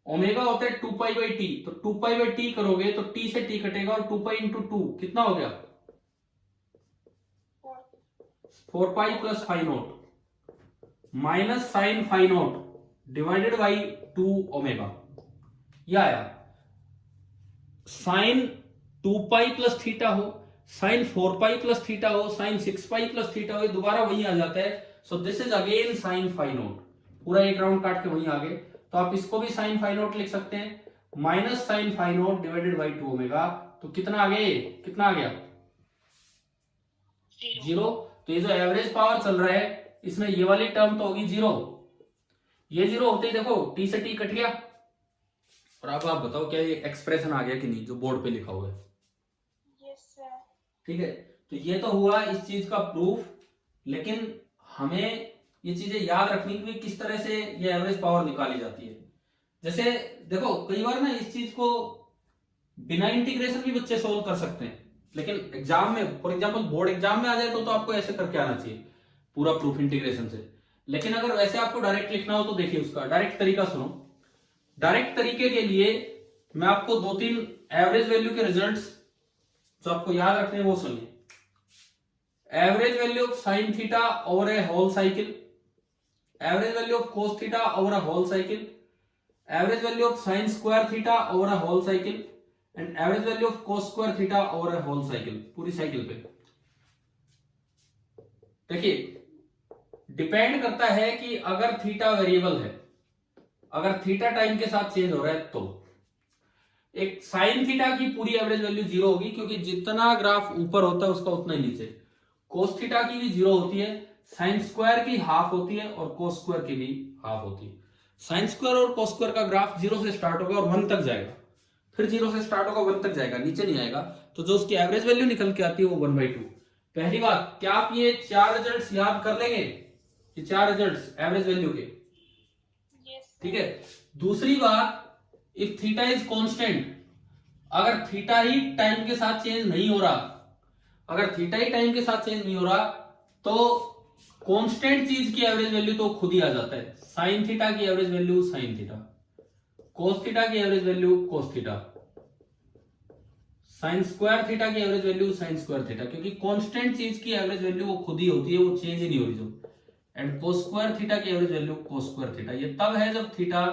ओमेगा होता है 2 पाई बाई टी। तो 2 पाई बाई टी करोगे तो t से t कटेगा और 2 पाई इंटू 2 कितना हो गया? 4 pi plus phi naught minus sine phi naught divided by 2 omega. यह आया। साइन 2 पाई प्लस थीटा हो, साइन 4 पाई प्लस थीटा हो, साइन 6 पाई प्लस थीटा हो, ये दोबारा वही आ जाता है। So this is again sine phi naught, पूरा एक राउंड काट के वहीं आ गए। तो आप इसको भी साइन फाई नोट लिख सकते हैं, minus sine phi naught divided by 2 omega. तो कितना आ गया, कितना आ गया, 0। तो ये जो एवरेज पावर चल रहा है इसमें ये वाली टर्म तो होगी 0, ये 0 होते ही देखो टी से टी कट गया। और अब आप बताओ क्या ये एक्सप्रेशन आ गया कि नहीं जो बोर्ड पे लिखा हुआ है। Yes sir. ठीक है, तो ये तो हुआ इस चीज का प्रूफ, लेकिन हमें ये चीजें याद रखनी कि किस तरह से ये एवरेज पावर निकाली जाती है। जैसे देखो कई बार ना इस चीज को बिना इंटीग्रेशन भी बच्चे सोल्व कर सकते हैं, लेकिन एग्जाम में, फॉर एग्जांपल बोर्ड एग्जाम में आ जाए तो आपको ऐसे करके आना चाहिए पूरा प्रूफ इंटीग्रेशन से। लेकिन अगर वैसे आपको डायरेक्ट लिखना हो तो देखिए उसका डायरेक्ट तरीका सुनो। डायरेक्ट तरीके के लिए मैं आपको 2-3 एवरेज वैल्यू के रिजल्ट्स जो आपको याद रखने हैं वो सुनिए। Average value of sine theta over a whole cycle, average value of cos theta over a whole cycle, average value of sine square theta over a whole cycle and average value of cos square theta over a whole cycle, पूरी cycle पे। देखिए depend करता है कि अगर theta variable है, अगर theta time के साथ चेंज हो रहा है तो एक साइन थीटा की पूरी एवरेज वैल्यू 0 होगी, क्योंकि जितना ग्राफ ऊपर होता है उसका उतना ही नीचे। कोस थीटा की भी 0 होती है, साइन स्क्वायर की हाफ होती है और कोस स्क्वायर की भी हाफ होती है। साइन स्क्वायर और कोस स्क्वायर का ग्राफ 0 से स्टार्ट होगा और 1 तक जाएगा, फिर 0 से स्टार्ट होगा 1 तक जाएगा, नीचे नहीं आएगा। तो जो उसकी एवरेज वैल्यू निकल के आती है वो 1/2। पहली बात, क्या आप ये 4 रिजल्ट्स याद कर लेंगे, ये 4 रिजल्ट्स एवरेज वैल्यू के? ठीक है। दूसरी बात, इफ थीटा इज कांस्टेंट, अगर थीटा ही टाइम के साथ चेंज नहीं हो रहा, अगर थीटा ही टाइम के साथ चेंज नहीं हो रहा तो कांस्टेंट चीज की एवरेज वैल्यू तो खुद ही आ जाता है। साइन थीटा की average value sine theta, cos theta की average value cos theta, sine square theta की average value sine square theta, क्योंकि कांस्टेंट चीज की एवरेज वैल्यू वो खुद ही होती है, वो चेंज ही नहीं हो रही जो। एंड कोस स्क्वायर थीटा की एवरेज वैल्यू कोस स्क्वायर थीटा, ये तब है जब थीटा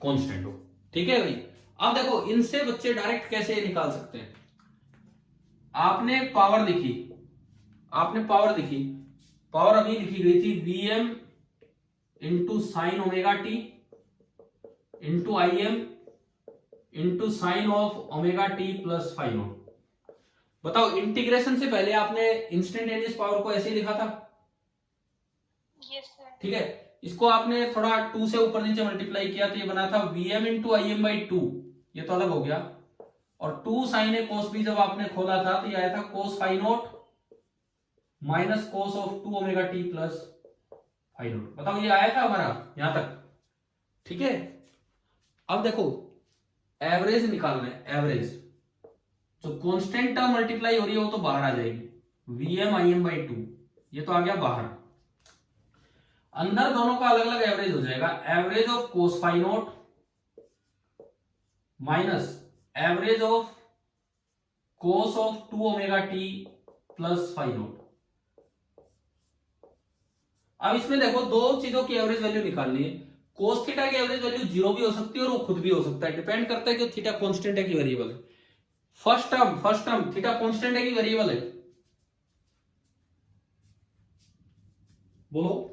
कांस्टेंट हो। ठीक है भाई। अब देखो इनसे बच्चे डायरेक्ट कैसे निकाल सकते हैं। आपने पावर लिखी, आपने पावर लिखी, पावर अभी लिखी गई थी Vm into sine omega T into Im into sine of omega T plus phi naught. बताओ इंटीग्रेशन से पहले आपने इंस्टेंटेनियस पावर को ऐसे ही लिखा था। Yes sir. ठीक है, इसको आपने थोड़ा 2 से ऊपर नीचे मल्टीप्लाई किया तो ये बना था Vm इंटू Im/2, ये तो अलग हो गया। और 2 साइन ए कोस बी जब आपने खोला था तो ये आया था cos phi naught minus cos of 2 omega T plus phi naught. बताओ ये आया था हमारा यहां तक। ठीक है, अब देखो एवरेज निकालना है। एवरेज जो कांस्टेंट टर्म मल्टीप्लाई हो रही है वो तो बाहर आ जाएगी, Vm Im/2 ये तो आ गया बाहर। अंदर दोनों का अलग अलग एवरेज हो जाएगा। Average of cos phi naught minus average of cos of 2 omega T plus phi naught. अब इसमें देखो दो चीजों की एवरेज वैल्यू निकालनी है। कोस थीटा की एवरेज वैल्यू 0 भी हो सकती है और वो खुद भी हो सकता है, डिपेंड करता है कि थीटा कांस्टेंट है कि वेरिएबल है। फर्स्ट टर्म थीटा कांस्टेंट है कि वेरिएबल है, बोलो।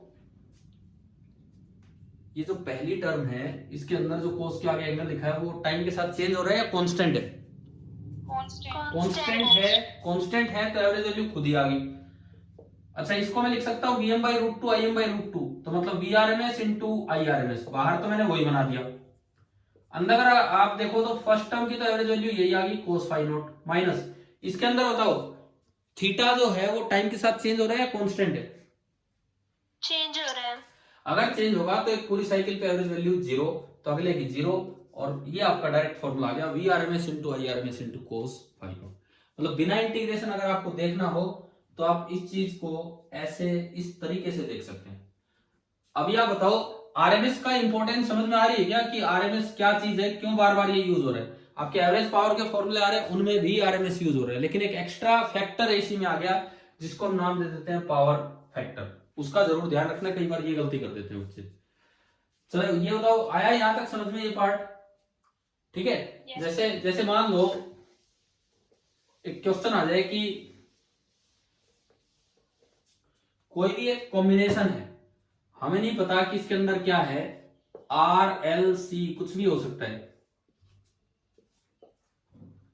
ये जो पहली टर्म है इसके अंदर जो कोस के आगे एंगल लिखा है वो टाइम के साथ चेंज हो रहा है या कांस्टेंट है? कांस्टेंट है। कांस्टेंट है तो एवरेज वैल्यू खुद ही आ गई। अच्छा, इसको मैं लिख सकता हूं Vm/√2 Im/√2, तो मतलब Vrms इंटू IRMS। बाहर तो मैंने वही बना दिया। अंदर अगर आप देखो तो फर्स्ट टर्म की तो एवरेज वैल्यू यही आ गई कोस फाई नॉट माइनस इसके अंदर बताओ थीटा जो है वो टाइम के साथ चेंज हो रहा है या कांस्टेंट है? चेंज हो रहा है। अगर चेंज होगा तो एक पूरी साइकिल पे एवरेज वैल्यू 0, तो अगले की 0, और ये आपका डायरेक्ट फॉर्मूला आ गया Vrms into IRMS into cos phi naught. मतलब बिना इंटीग्रेशन अगर आपको देखना हो तो आप इस चीज को ऐसे इस तरीके से देख सकते हैं। अभी आप बताओ आरएमएस का इंपॉर्टेंस समझ में आ रही है क्या कि आरएमएस क्या चीज है, क्यों बार बार ये यूज हो रहा है? आपके एवरेज पावर के फॉर्मूले आ रहे हैं उनमें भी आरएमएस यूज हो रहा है, लेकिन एक एक्स्ट्रा फैक्टर इसी में आ गया जिसको हम नाम दे देते हैं पावर फैक्टर। उसका जरूर ध्यान रखना, कई बार ये गलती कर देते हैं बच्चे। चलो ये बताओ आया यहां तक समझ में ये पार्ट? ठीक है। Yes. जैसे मान लो एक क्वेश्चन आ जाए कि कोई भी एक कॉम्बिनेशन है, हमें नहीं पता कि इसके अंदर क्या है, आर एल सी कुछ भी हो सकता है,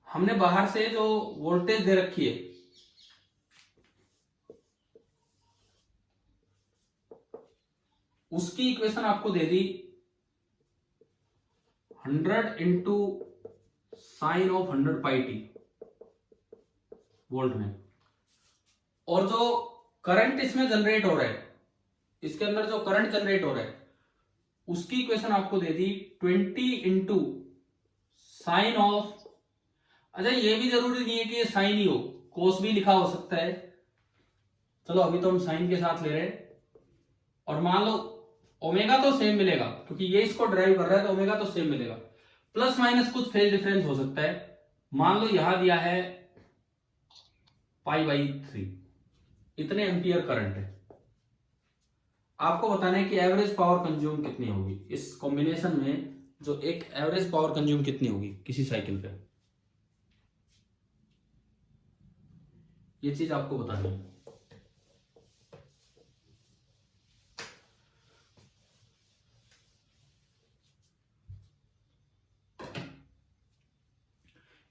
हमने बाहर से जो वोल्टेज दे रखी है उसकी इक्वेशन आपको दे दी 100 into sine of 100 pi T volt में, और जो करंट इसमें जनरेट हो रहा है, इसके अंदर जो करंट जनरेट हो रहा है उसकी इक्वेशन आपको दे दी 20 इंटू साइन ऑफ, अच्छा ये भी जरूरी नहीं है कि ये साइन ही हो, कोस भी लिखा हो सकता है, चलो अभी तो हम साइन के साथ ले रहे हैं, और मान लो ओमेगा तो सेम मिलेगा क्योंकि ये इसको ड्राइव कर रहा है तो ओमेगा तो सेम मिलेगा, प्लस माइनस कुछ फेज डिफरेंस हो सकता है, मान लो यहां दिया है π/3, इतने एम्पियर करंट है, आपको बताना है कि एवरेज पावर कंज्यूम कितनी होगी इस कॉम्बिनेशन में, जो एक एवरेज पावर कंज्यूम कितनी होगी किसी साइकिल पे, ये चीज आपको बतानी है।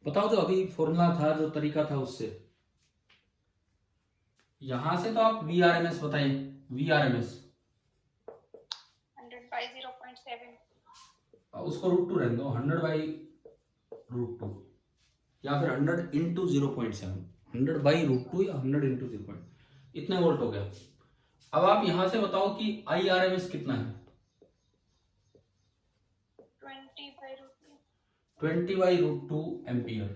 बताओ, जो अभी फॉर्मूला था, जो तरीका था उससे, यहां से तो आप VRMS बताएं, VRMS 100/0.7, उसको √2 रहने दो, 100/√2 या फिर 100 इंटू 0.7, 100/√2 या 100 इंटू 0. इतने वोल्ट हो गया। अब आप यहां से बताओ कि IRMS कितना है, 20/√2 एम्पियर।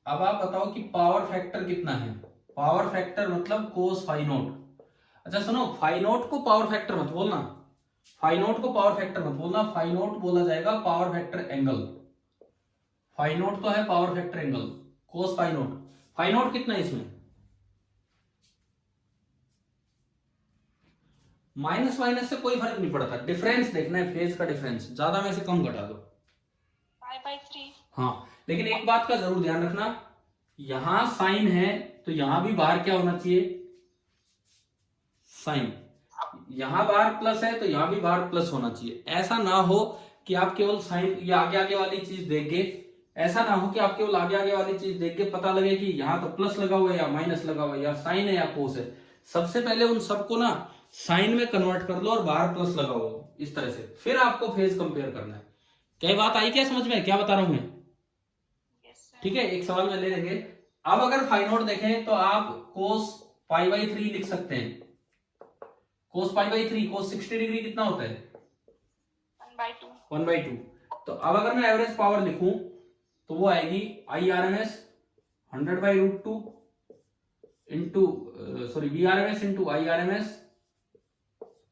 अब आप बताओ कि पावर फैक्टर कितना है, पावर फैक्टर मतलब कोस फाई नोट। अच्छा सुनो, फाई नोट को पावर फैक्टर मत बोलना, फाई नोट को पावर फैक्टर मत बोलना, फाई नोट बोला जाएगा power factor angle, phi naught तो है power factor angle, cos phi naught, phi naught कितना है इसमें, माइनस माइनस से कोई फर्क नहीं पड़ता, डिफरेंस देखना है, फेज का डिफरेंस, ज्यादा में से कम घटा दो, π/3। हाँ। लेकिन एक बात का जरूर ध्यान रखना, यहां साइन है तो यहां भी बाहर क्या होना चाहिए, साइन, यहां बाहर प्लस है तो यहां भी बाहर प्लस होना चाहिए। ऐसा ना हो कि आप केवल साइन या आगे आगे वाली चीज देख के, ऐसा ना हो कि आप केवल आगे आगे वाली चीज देख के पता लगे कि यहां तो प्लस लगा हुआ है या माइनस लगा हुआ है, या साइन है या कोस है। सबसे पहले उन सबको ना साइन में कन्वर्ट कर लो और बाहर प्लस लगा हुआ, इस तरह से, फिर आपको फेज कंपेयर करना है। क्या बात आई क्या समझ में, क्या बता रहा हूं मैं? ठीक है, एक सवाल में ले लेंगे। अब अगर फाई नोट देखें तो आप कोस π/3 लिख सकते हैं, कोस π/3, कोस 60 डिग्री कितना होता है, 1/2। तो अब अगर मैं एवरेज पावर लिखूं तो वो आएगी IRMS 100/√2 into VRMS into IRMS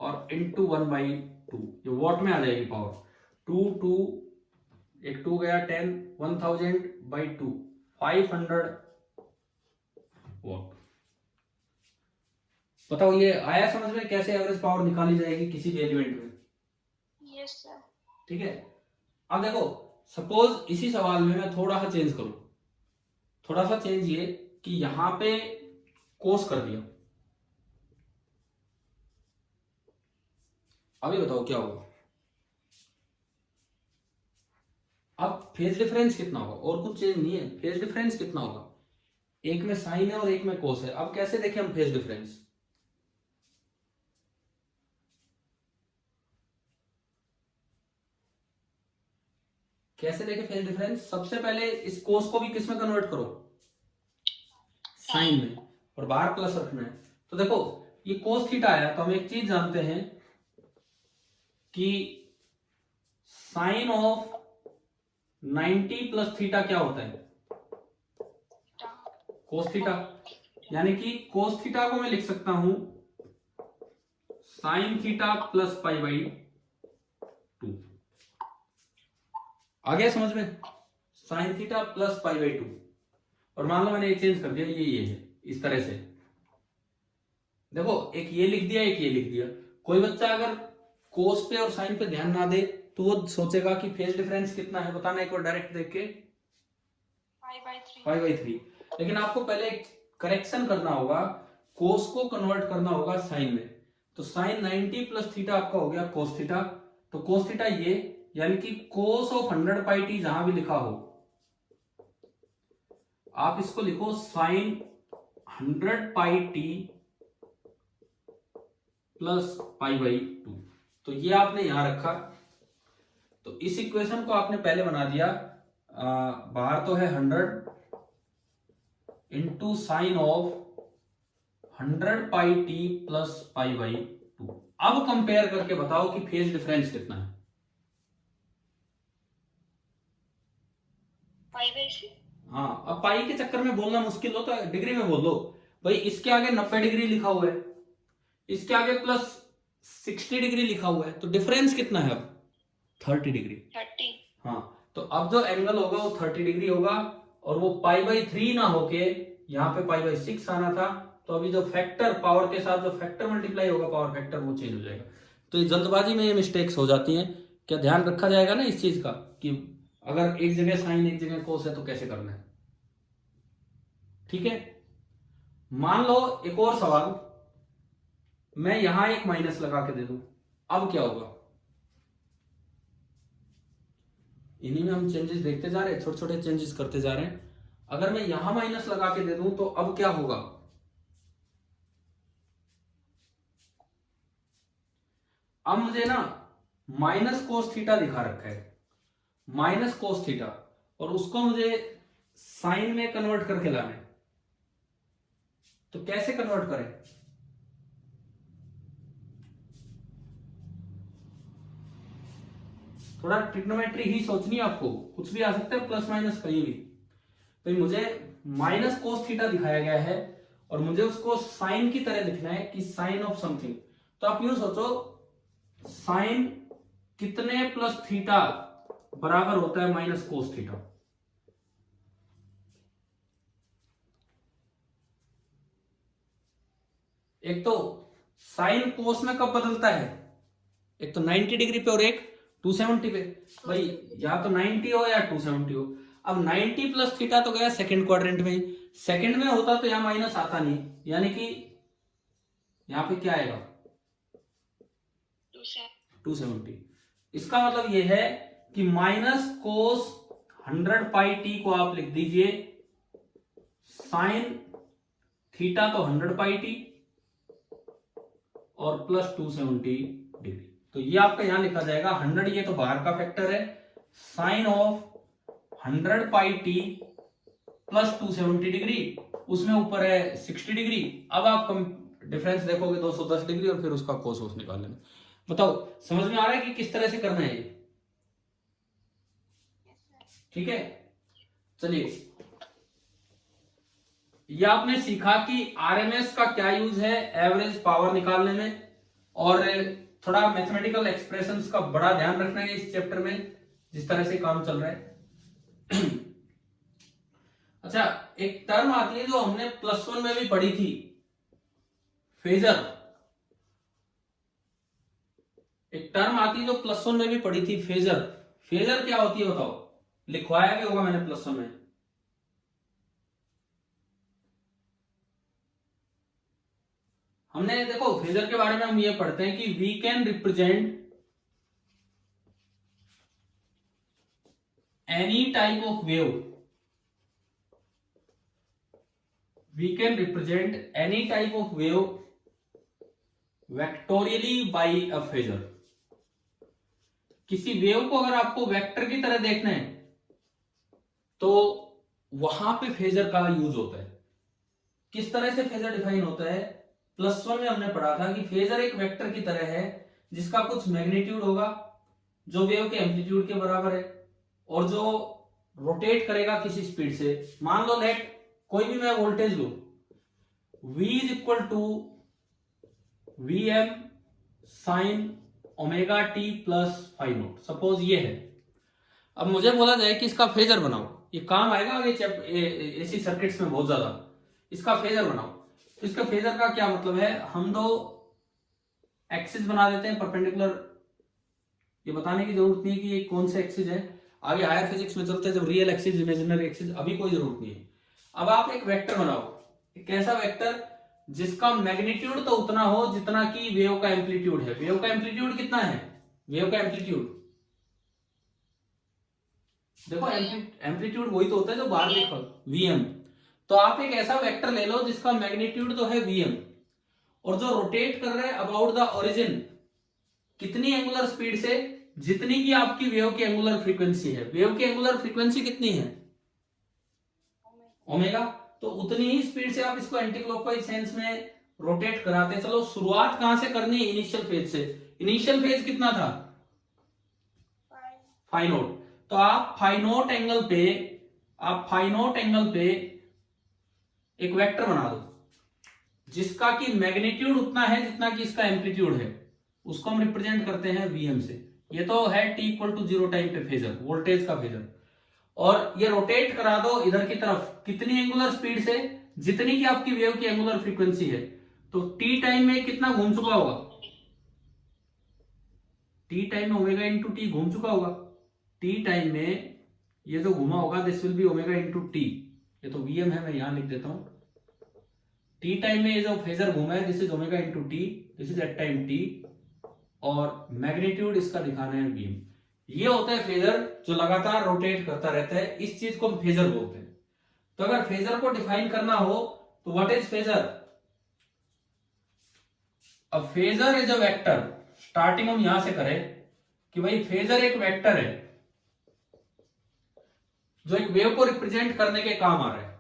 और इंटू 1/2, ये वॉट में आ जाएगी पावर, 2 एक 2 गया 10, 1000/2, 500 वॉट। बताओ ये आया समझ में, कैसे एवरेज पावर निकाली जाएगी किसी भी एलिमेंट में? Yes sir. ठीक है। अब देखो, सपोज इसी सवाल में मैं थोड़ा सा चेंज करूं, थोड़ा सा चेंज ये कि यहां पे कोस कर दिया, अभी बताओ क्या होगा। अब फेज डिफरेंस कितना होगा, और कुछ चेंज नहीं है, फेज डिफरेंस कितना होगा, एक में साइन है और एक में कोस है। अब कैसे देखें हम फेज डिफरेंस, कैसे देखें फेज डिफरेंस? सबसे पहले इस कोस को भी किस में कन्वर्ट करो, साइन में, और बाहर प्लस रखना है। तो देखो ये कोस थीटा आया, तो हम एक चीज जानते हैं कि साइन ऑफ 90 प्लस थीटा क्या होता है, कोस थीटा, यानी कि कोस थीटा को मैं लिख सकता हूं साइन थीटा प्लस π/2। आ गया समझ में, साइन थीटा प्लस π/2। और मान लो मैंने ये चेंज कर दिया, ये है इस तरह से, देखो एक ये लिख दिया एक ये लिख दिया। कोई बच्चा अगर कोस पे और साइन पे ध्यान ना दे तो वो सोचेगा कि फेज डिफरेंस कितना है, बताना एक बार डायरेक्ट देख के। π/3। लेकिन आपको पहले एक करेक्शन करना होगा, कोस को कन्वर्ट करना होगा साइन में। तो साइन 90 प्लस थीटा आपका हो गया कोस थीटा। तो कोस थीटा ये, यानी कि कोस ऑफ 100πt जहां भी लिखा हो आप इसको लिखो साइन 100πt प्लस π/2। तो ये आपने यहां रखा। तो इस इक्वेशन को आपने पहले बना दिया, बाहर तो है 100 into sine of 100πt plus π/2। अब कंपेयर करके बताओ कि फेज डिफरेंस कितना है। π/6। हाँ, अब पाई के चक्कर में बोलना मुश्किल हो तो डिग्री में बोल दो भाई। इसके आगे 90 डिग्री लिखा हुआ है, इसके आगे प्लस 60 डिग्री लिखा हुआ है, तो डिफरेंस कितना है अब 30 डिग्री। 30। हाँ, तो अब जो एंगल होगा वो 30 डिग्री होगा, और वो π/3 ना होके यहाँ पे π/6 आना था। तो अभी जो फैक्टर, पावर के साथ जो फैक्टर मल्टीप्लाई होगा, पावर फैक्टर, वो चेंज हो जाएगा। तो ये जल्दबाजी में ये मिस्टेक्स हो जाती हैं। क्या ध्यान रखा जाएगा ना इस चीज का कि अगर एक जगह साइन एक जगह कोस है तो कैसे करना है। ठीक है, मान लो एक और सवाल, मैं यहां एक माइनस लगा के दे दूं, अब क्या होगा। इन्हीं में हम चेंजेस देखते जा रहे हैं, छोटे छोटे चेंजेस करते जा रहे हैं। अगर मैं यहां माइनस लगा के दे दूं तो अब क्या होगा। अब मुझे ना माइनस कोस थीटा दिखा रखा है, माइनस कोस थीटा, और उसको मुझे साइन में कन्वर्ट करके लाना है। तो कैसे कन्वर्ट करें। थोड़ा ट्रिग्नोमेट्री ही सोचनी है आपको, कुछ भी आ सकता है, प्लस माइनस कहीं भी। तो मुझे माइनस कोस थीटा दिखाया गया है और मुझे उसको साइन की तरह लिखना है कि साइन ऑफ समथिंग। तो आप यूं सोचो, साइन कितने प्लस थीटा बराबर होता है माइनस कोस थीटा। एक तो साइन कोस में कब बदलता है, एक तो 90 डिग्री पे और एक 270 पे। भाई या तो 90 हो या 270 हो। अब 90 प्लस थीटा तो गया सेकंड क्वाड्रेंट में, सेकंड में होता तो यहां माइनस आता नहीं, यानी कि यहां पे क्या आएगा 270। इसका मतलब यह है कि माइनस कोस 100πt को आप लिख दीजिए साइन थीटा तो 100πt और प्लस 270 डिग्री। तो ये आपका यहां लिखा जाएगा 100, ये तो बाहर का फैक्टर है, sine of 100πt plus 270 degree, उसमें ऊपर है 60 डिग्री। अब आप डिफरेंस देखोगे 210 डिग्री और फिर उसका कोस निकाल लेना। बताओ समझ में आ रहा है कि किस तरह से करना है ये। ठीक है, चलिए ये आपने सीखा कि आरएमएस का क्या यूज है एवरेज पावर निकालने में, और थोड़ा मैथमेटिकल एक्सप्रेशंस का बड़ा ध्यान रखना है इस चैप्टर में जिस तरह से काम चल रहा है। अच्छा, एक टर्म आती है जो हमने +1 में भी पढ़ी थी, फेजर। एक टर्म आती है जो +1 में भी पढ़ी थी, फेजर। फेजर क्या होती है बताओ, लिखवाया भी होगा मैंने +1 में। हमने देखो फेजर के बारे में हम ये पढ़ते हैं कि we can represent any type of wave, we can represent any type of wave vectorially by a phasor. किसी वेव को अगर आपको वेक्टर की तरह देखना है तो वहां पे फेजर का यूज होता है। किस तरह से फेजर डिफाइन होता है, +1 में हमने पढ़ा था कि फेजर एक वेक्टर की तरह है जिसका कुछ मैग्नीट्यूड होगा जो वेव के एम्पलीट्यूड के बराबर है और जो रोटेट करेगा किसी स्पीड से। मान लो लेट कोई भी मैं वोल्टेज लू, V is equal to Vm sine omega T plus phi naught, suppose ये है। अब मुझे बोला जाए कि इसका फेजर बनाओ, ये काम आएगा आगे एसी सर्किट्स में बहुत ज्यादा, इसका फेजर बनाओ। तो इसका फेजर का क्या मतलब है, हम दो एक्सिस बना देते हैं परपेंडिकुलर, ये बताने की जरूरत नहीं है कि ये कौन से एक्सिस है। आगे हायर फिजिक्स में चलते हैं जब रियल एक्सिस इमेजिनरी एक्सिस, अभी कोई जरूरत नहीं है। अब आप एक वेक्टर बनाओ, एक ऐसा वेक्टर जिसका मैग्नीट्यूड तो उतना हो जितना कि वेव का एम्पलीट्यूड है। वेव का एम्पलीट्यूड कितना है? वेव का एम्पलीट्यूड देखो, एम्पलीट्यूड वही तो होता है जो बाहर लिखा Vm। तो आप एक ऐसा वेक्टर ले लो जिसका मैग्नीट्यूड तो है Vm, और जो रोटेट कर रहे हैं अबाउट द ओरिजिन कितनी एंगुलर स्पीड से? जितनी की आपकी वेव की एंगुलर फ्रीक्वेंसी है। वेव की एंगुलर फ्रीक्वेंसी कितनी है? ओमेगा। तो उतनी ही स्पीड से आप इसको एंटी क्लॉकवाइज सेंस में रोटेट कराते। चलो शुरुआत कहां से करनी है? इनिशियल फेज से। इनिशियल फेज कितना था? Phi naught. तो आप फाई नोट एंगल पे एक वेक्टर बना दो जिसका कि मैग्नीट्यूड उतना है जितना कि इसका एम्पलीट्यूड है। उसको हम रिप्रेजेंट करते हैं Vm से। ये तो है t=0 टाइम पे फेजर, वोल्टेज का फेजर। और ये रोटेट करा दो इधर की तरफ कितनी एंगुलर स्पीड से? जितनी की आपकी वेव की एंगुलर फ्रीक्वेंसी है। तो t टाइम में कितना घूम चुका होगा? t टाइम में ओमेगा इंटू टी घूम चुका होगा। t टाइम में ये जो घुमा होगा this will be omega into T. ये तो Vm है, मैं यहां लिख देता हूं। t टाइम में ये जो फेजर घूमा है this is omega into t, this is at time t, और मैग्नीट्यूड इसका दिखाना है Vm। ये होता है फेजर जो लगातार रोटेट करता रहता है। इस चीज को हम फेजर बोलते हैं। तो अगर फेजर को डिफाइन करना हो तो व्हाट इज फेजर? अब phasor is a vector. Starting हम यहां से करें कि भाई फेजर एक वेक्टर है जो एक वेव को रिप्रेजेंट करने के काम आ रहा है।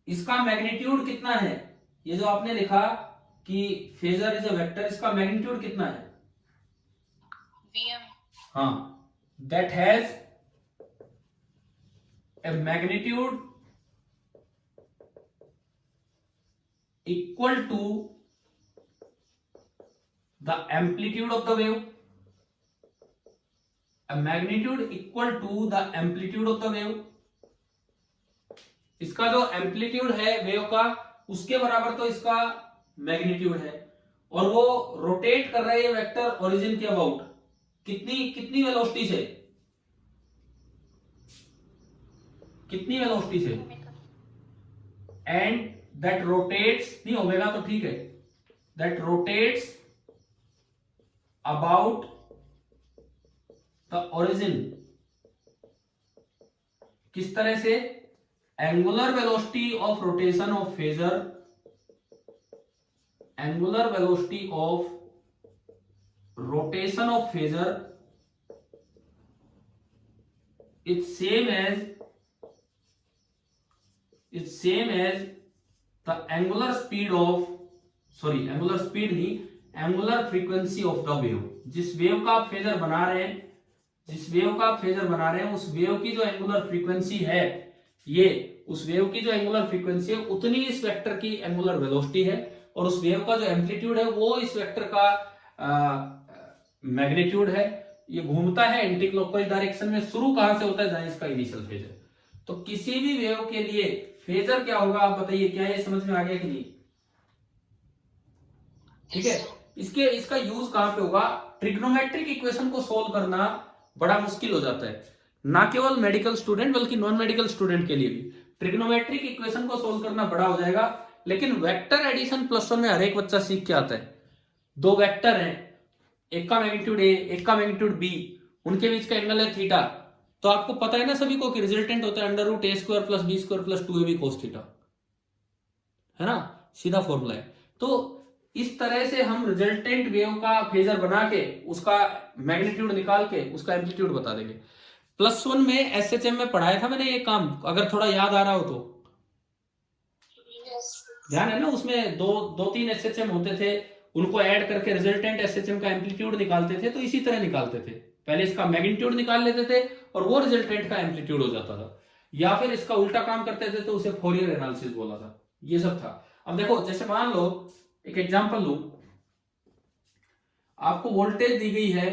इसका मैग्नीट्यूड कितना है? ये जो आपने लिखा कि फेजर इज अ वेक्टर, इसका मैग्नीट्यूड कितना है? Vm. हाँ, that has a magnitude equal to the amplitude of the wave. A magnitude equal to the amplitude of the wave. इसका जो एम्पलीट्यूड है वेव का उसके बराबर तो इसका मैग्नीट्यूड है, और वो रोटेट कर रहे हैं वेक्टर ओरिजिन के अबाउट कितनी वेलोसिटी से? कितनी वेलोसिटी से? एंड दैट रोटेट्स, नहीं ओमेगा तो ठीक है, that rotates about the origin. किस तरह से? Angular velocity of rotation of phasor, angular velocity of rotation of phasor is same as the angular speed frequency of the wave। जिस wave का आप फेजर बना रहे हैं उस वेव की जो एंगुलर फ्रीक्वेंसी है, ये उस वेव की जो एंगुलर फ्रीक्वेंसी है उतनी इस वेक्टर की एंगुलर वेलोसिटी है, और उस वेव का जो एम्पलीट्यूड है वो इस वेक्टर का मैग्नीट्यूड है। ये घूमता है एंटी क्लॉकवाइज डायरेक्शन में। शुरू कहां से होता है? जहां इसका इनिशियल फेज है। तो किसी भी वेव के लिए फेजर क्या होगा आप बताइए? क्या ये समझ में आ गया कि नहीं? ठीक है। इसका यूज कहां पे होगा? ट्रिग्नोमेट्रिक इक्वेशन को सोल्व करना बड़ा मुश्किल हो जाता है, ना केवल मेडिकल स्टूडेंट बल्कि नॉन मेडिकल स्टूडेंट के लिए भी ट्रिग्नोमेट्रिक इक्वेशन को सोल्व करना बड़ा हो जाएगा। लेकिन वेक्टर एडिशन प्लस वन में हर एक बच्चा सीख के आता है। दो वेक्टर हैं, एक का मैग्नीट्यूड ए, एक का मैग्नीट्यूड बी, उनके बीच का एंगल है थीटा। तो आपको पता है ना सभी को कि रिजल्टेंट होता है √a² + b² + 2ab cos theta, है ना? सीधा फॉर्मूला है। तो इस तरह से हम रिजल्टेंट वेव का फेजर बना के उसका मैग्नीट्यूड निकाल के उसका एम्पलीट्यूड बता देंगे। +1 में SHM में पढ़ाया था मैंने ये काम, अगर थोड़ा याद आ रहा हो तो। ध्यान है ना? उसमें दो तीन SHM होते थे, उनको ऐड करके रिजल्टेंट SHM का एम्पलीट्यूड निकालते थे। तो इसी तरह निकालते थे, पहले इसका मैग्नीट्यूड निकाल लेते थे और वो रिजल्टेंट का एम्पलीट्यूड हो जाता था, या फिर इसका उल्टा काम करते थे तो उसे फोरियर एनालिसिस बोला था। ये सब था। अब देखो, जैसे मान लो एक एग्जांपल लूं, आपको वोल्टेज दी गई है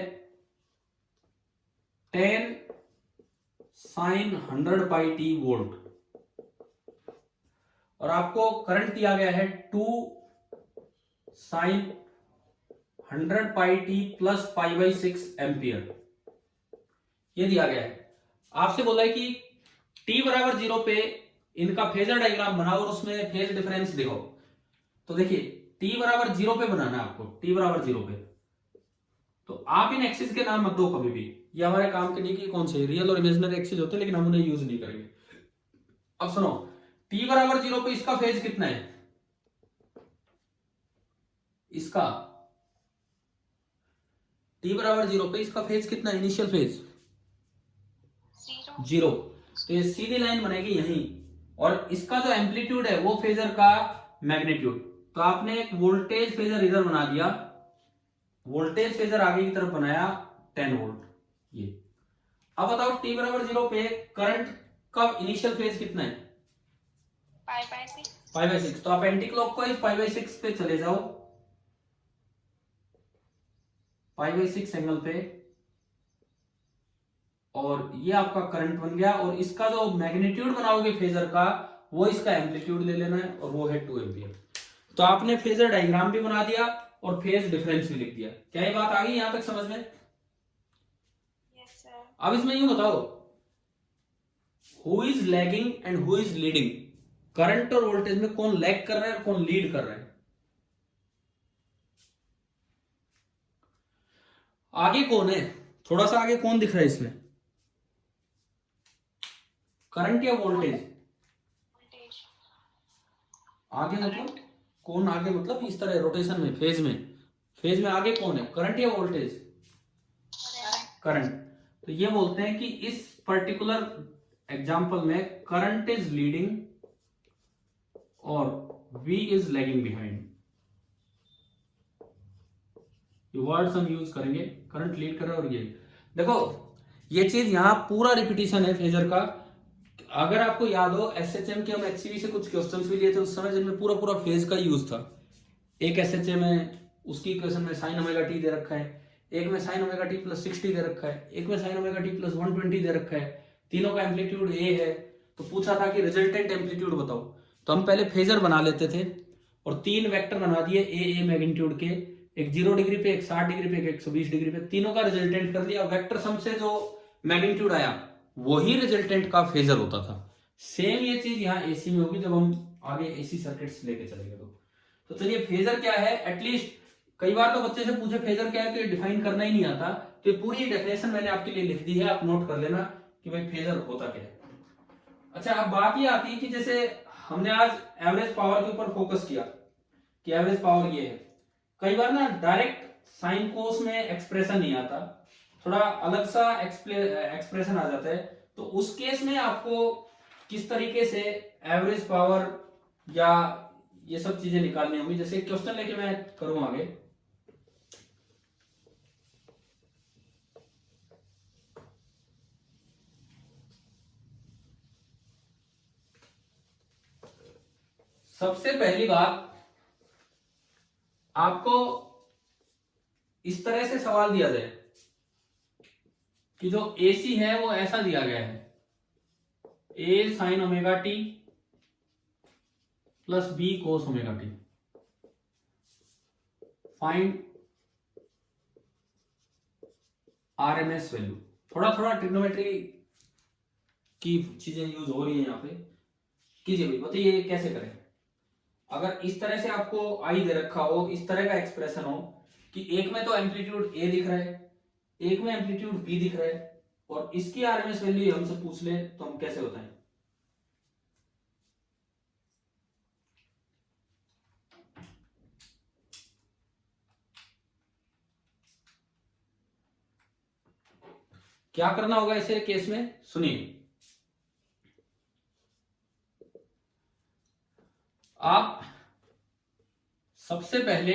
10 sin 100πt वोल्ट, और आपको करंट दिया गया है 2 sin 100πt + π/6 एम्पियर, ये दिया गया है। आपसे बोला है कि t बराबर 0 पे इनका फेजर डायग्राम बनाओ और उसमें फेज डिफरेंस देखो। तो देखिए t बराबर 0 पे बनाना है आपको, t बराबर 0 पे। तो आप इन एक्सिस के नाम मत दो कभी भी, ये हमारे काम के नहीं कि कौन से रियल और इमेजिनरी एक्सिस होते हैं, लेकिन हम उन्हें यूज नहीं करेंगे। अब सुनो, t बराबर 0 पे इसका फेज कितना है, इसका t बराबर 0 पे इसका फेज कितना है, इनिशियल फेज 0। तो ये सीधी लाइन बनेगी यहीं, और इसका जो एम्पलीट्यूड है वो फेजर का मैग्नीट्यूड। तो आपने एक वोल्टेज फेजर इधर बना दिया, वोल्टेज फेजर आगे की तरफ बनाया 10 वोल्ट ये। अब बताओ t बराबर 0 पे करंट का इनिशियल फेज कितना है, पाई बाई 6। तो आप एंटी क्लॉकवाइज पाई बाई 6 पे चले जाओ, पाई बाई 6 एंगल पे, और ये आपका करंट बन गया। और इसका जो मैग्नीट्यूड बनाओगे फेजर का, वो इसका एम्पलीट्यूड ले लेना है, और वो है 2 एम्पियर। तो आपने फेजर डायग्राम भी बना दिया और फेज डिफरेंस भी लिख दिया। क्या ये बात आ गई यहां तक समझ में? Yes, sir. अब इसमें यूं बताओ, who is lagging and who is leading, current और वोल्टेज में कौन लैग कर रहा है और कौन लीड कर रहा है? आगे कौन है, थोड़ा सा आगे कौन दिख रहा है इसमें, करंट या वोल्टेज? Voltage. आगे मतलब कौन, आगे मतलब इस तरह रोटेशन में, फेज में आगे कौन है, करंट या वोल्टेज? करंट। तो ये बोलते हैं कि इस पर्टिकुलर एग्जांपल में करंट इज लीडिंग और V इज लैगिंग बिहाइंड। ये वर्ड्स हम यूज करेंगे, करंट लीड कर रहा है और ये देखो, ये चीज यहां पूरा रिपीटिशन है फेजर का। अगर आपको याद हो एसएचएम के हम एचसीवी से कुछ क्वेश्चंस भी लिए थे उस समय, जिनमें पूरा पूरा फेज का यूज था। एक एसएचएम है, उसकी इक्वेशन में साइन ओमेगा टी दे रखा है, एक में साइन ओमेगा टी प्लस 60 दे रखा है, एक में साइन ओमेगा टी प्लस 120 दे रखा है, तीनों का एम्पलीट्यूड ए है। तो पूछा था कि रिजल्टेंट एम्पलीट्यूड बताओ। तो हम पहले फेजर बना लेते थे और 3 वेक्टर बना दिए ए मैग्नीट्यूड के, एक 0 डिग्री पे, एक 60 डिग्री पे, एक 120 डिग्री पे, तीनों का रिजल्टेंट कर दिया। वेक्टर सम से जो मैग्नीट्यूड आया वही रिजल्टेंट का फेजर होता था। सेम ये चीज यहाँ एसी में होगी जब हम आगे एसी सर्किट्स लेके चलेंगे। तो चलिए फेजर क्या है, एटलीस्ट कई बार तो बच्चे से पूछे फेजर क्या है तो ये डिफाइन करना ही नहीं आता, तो ये पूरी डेफिनेशन मैंने आपके लिए लिख दी है, आप नोट कर लेना कि भाई फेजर होता क्या है। अच्छा, अब बात ये आती है कि जैसे हमने आज एवरेज पावर के ऊपर फोकस किया कि एवरेज पावर ये है। कई बार ना डायरेक्ट साइन कोस में एक्सप्रेशन नहीं आता, थोड़ा अलग सा एक्सप्रेशन आ जाता है। तो उस केस में आपको किस तरीके से एवरेज पावर या ये सब चीजें निकालनी होंगी। जैसे क्वेश्चन लेके मैं करूं आगे, सबसे पहली बात आपको इस तरह से सवाल दिया जाए कि जो AC है वो ऐसा दिया गया है, A sign omega T plus B cos omega T, find RMS value. थोड़ा थोड़ा ट्रिग्नोमेट्री की चीजें यूज हो रही है यहाँ पे, कीजिए भाई, बताइए कैसे करें। अगर इस तरह से आपको आई दे रखा हो, इस तरह का एक्सप्रेशन हो कि एक में तो एम्पलीट्यूड A दिख रहा है, एक में एम्पलीट्यूड B दिख रहा है, और इसकी आरएमएस वैल्यू हमसे पूछ ले तो हम कैसे बताएं? क्या करना होगा ऐसे केस में, सुनिए। आप सबसे पहले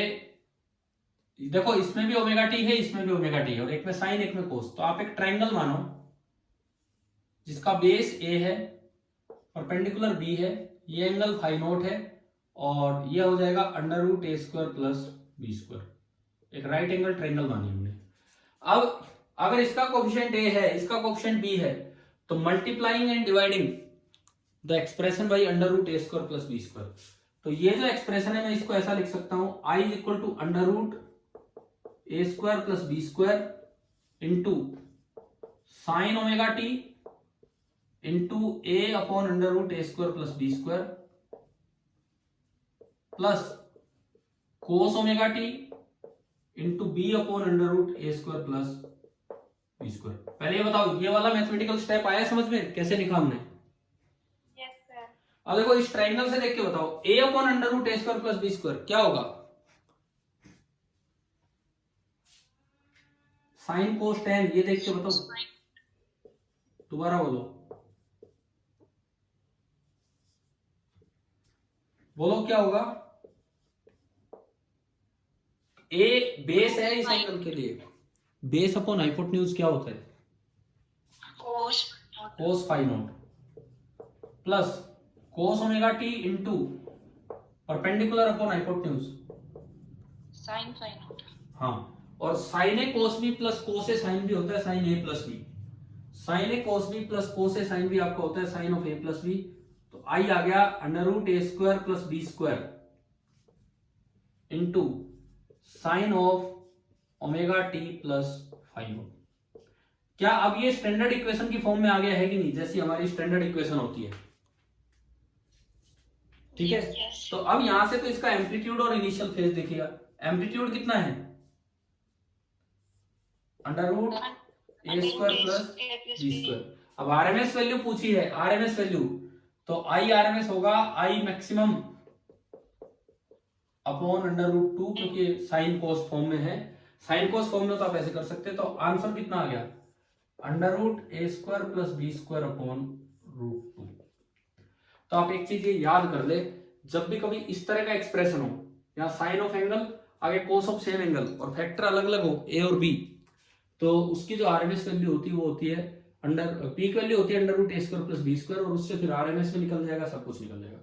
देखो, इसमें भी ओमेगा टी है, इसमें भी ओमेगा टी है, और एक में साइन एक में कोस। तो आप एक ट्रायंगल मानो जिसका बेस ए है, परपेंडिकुलर बी है, ये एंगल फाई नोट है, और ये हो जाएगा अंडर रूट ए स्क्वायर प्लस बी स्क्वायर। एक राइट एंगल ट्रायंगल मानी हमने। अब अगर इसका कोफिशिएंट ए है, इसका कोफिशिएंट बी है, तो multiplying and dividing the expression by under root A square plus B square. तो ये जो एक्सप्रेशन है मैं इसको ऐसा लिख सकता हूं, I is equal to under root A square plus B square into sine omega T into A upon under root A square plus B square plus cos omega T into B upon under root A square plus B square. पहले ये बताओ, ये वाला mathematical step आया समझ में, कैसे लिखा हमने? Yes sir. अब देखो इस ट्राइंगल से देख के बताओ, ए अपॉन अंडर रूट ए स्क्वायर प्लस बी स्क्वायर क्या होगा? साइन कोस टेन, ये देख के बताओ, दोबारा बोलो, बोलो क्या होगा? ए बेस है इस एंगल के लिए, बेस अपॉन हाइपोटेन्यूज क्या होता है? Cos phi naught plus cos omega T into perpendicular upon hypotenuse sine phi naught. हाँ, और sine a cos b plus cos a sine b होता है sine a plus b. Sine a cos b plus cos a sine b आपका होता है sine of A plus b. तो I आ गया under root A square plus B square into sine of omega T plus five. क्या अब ये standard equation की फॉर्म में आ गया है कि नहीं, जैसी हमारी स्टैंडर्ड इक्वेशन होती है? ठीक है। Yes. तो अब यहां से तो इसका एम्पलीट्यूड और इनिशियल फेज देखिएगा। एम्पलीट्यूड कितना है? अंडर रूट ए स्क्वायर प्लस बी स्क्वायर। अब आरएमएस वैल्यू पूछी है, आरएमएस वैल्यू, तो आई आरएमएस होगा I maximum upon under root 2, क्योंकि साइन कोस फॉर्म में है। साइन कोस फॉर्म में तो आप ऐसे कर सकते हैं। तो आंसर कितना आ गया? अंडर रूट ए square plus B square upon root 2। तो आप एक चीज ये याद कर ले, जब भी कभी इस तरह का एक्सप्रेशन हो, यहाँ साइन ऑफ एंगल आगे कोस ऑफ सेम एंगल और फैक्टर अलग अलग हो ए और बी, तो उसकी जो आरएमएस वैल्यू होती है वो होती है पीक वैल्यू होती है अंडर रूट ए स्क्वायर प्लस बी स्क्वायर, और उससे फिर आरएमएस में निकल जाएगा, सब कुछ निकल जाएगा।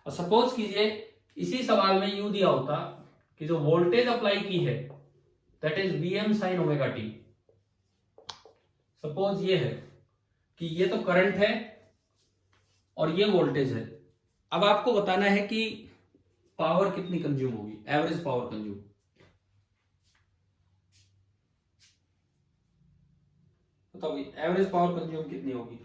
और सपोज कीजिए इसी सवाल में यूं दिया होता कि जो वोल्टेज अप्लाई की है that is VM sign omega T. Suppose ये है कि ये तो करंट है और ये वोल्टेज है। अब आपको बताना है कि पावर कितनी कंज्यूम होगी, एवरेज पावर कंज्यूम। बताओ एवरेज पावर कंज्यूम कितनी होगी?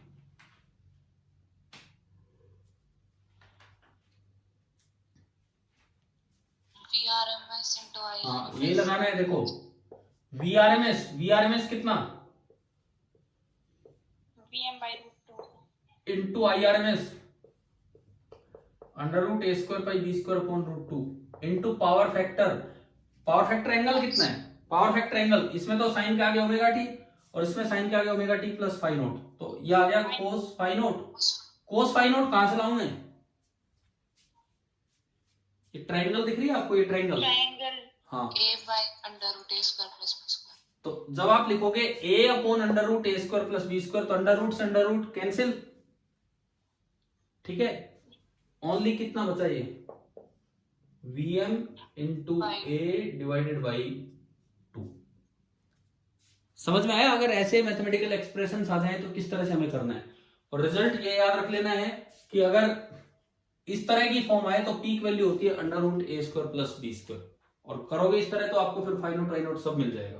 VRMS into IRMS। हाँ, ये लगाना है। देखो वीआरएमएस, वीआरएमएस कितना? VM by root 2 इंटू I RMS under root A square by b square upon root 2 into power factor. Power factor angle कितना है? पावर फैक्टर एंगल, इसमें तो साइन के आगे ओमेगा टी और इसमें साइन के आगे omega T plus phi naught, तो ये आ गया cos phi naught. Cos phi naught कहां से लाऊं मैं? ये ट्रायंगल दिख रही है आपको? ये ट्रायंगल, हाँ। A by under root A square plus B square। तो जब आप लिखोगे a upon under root A square plus B square, तो अंडर रूट से अंडर रूट कैंसिल, ठीक है। ओनली कितना बचा ये? Vm into a divided by 2। समझ में आया? अगर ऐसे मैथमेटिकल एक्सप्रेशन आ जाए तो किस तरह से हमें करना है। और रिजल्ट ये याद रख लेना है कि अगर इस तरह की फॉर्म आए तो पीक वैल्यू होती है अंडर रूट ए स्क्वायर प्लस बी स्क्वायर, और करोगे इस तरह तो आपको फिर फाई नोट वाई नोट सब मिल जाएगा।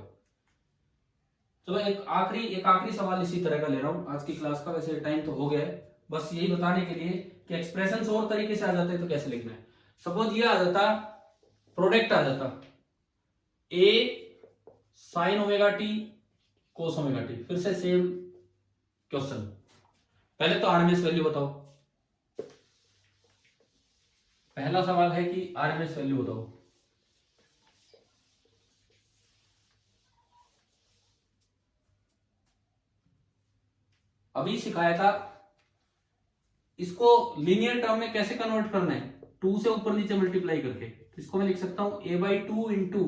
चलो एक आखिरी सवाल इसी तरह का ले रहा हूं आज की क्लास का। वैसे टाइम तो हो गया है, बस यही बताने के लिए कि एक्सप्रेशंस और तरीके से आ जाते हैं तो कैसे लिखना है। सपोज ये आ जाता, प्रोडक्ट आ जाता A sine omega T cos omega T. फिर से सेम क्वेश्चन, पहले तो आरएमएस वैल्यू बताओ। पहला सवाल है कि आरएमएस वैल्यू बताओ। अभी सिखाया था इसको लीनियर टर्म में कैसे कन्वर्ट करना है, 2 से ऊपर नीचे मल्टीप्लाई करके। तो इसको मैं लिख सकता हूं a by 2 into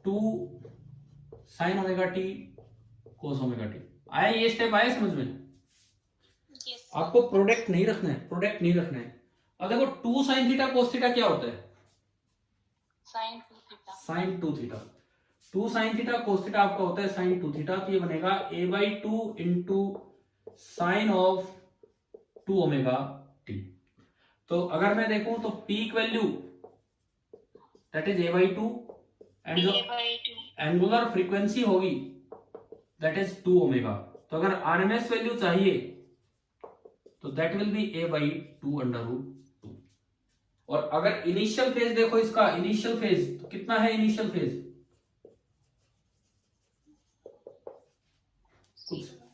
2 sign omega T cos omega T. आया ये स्टेप? आया समझ में? Yes। आपको प्रोडक्ट नहीं रखना है, प्रोडक्ट नहीं रखना है। अब देखो 2 साइन थीटा कोस थीटा क्या होता है? Sin 2 theta। Sine 2 theta. 2 sine theta cos theta आपका होता है साइन 2 थीटा। तो ये बनेगा a by 2 into sine of 2 omega t. तो अगर मैं देखूं तो peak value that is a by 2 and जो A by 2 एंगुलर फ्रीक्वेंसी होगी दैट इज 2 ओमेगा। तो अगर आरएमएस वैल्यू चाहिए तो that will be a by 2 under root 2। और अगर इनिशियल फेज देखो इसका, इनिशियल फेज तो कितना है इनिशियल फेज,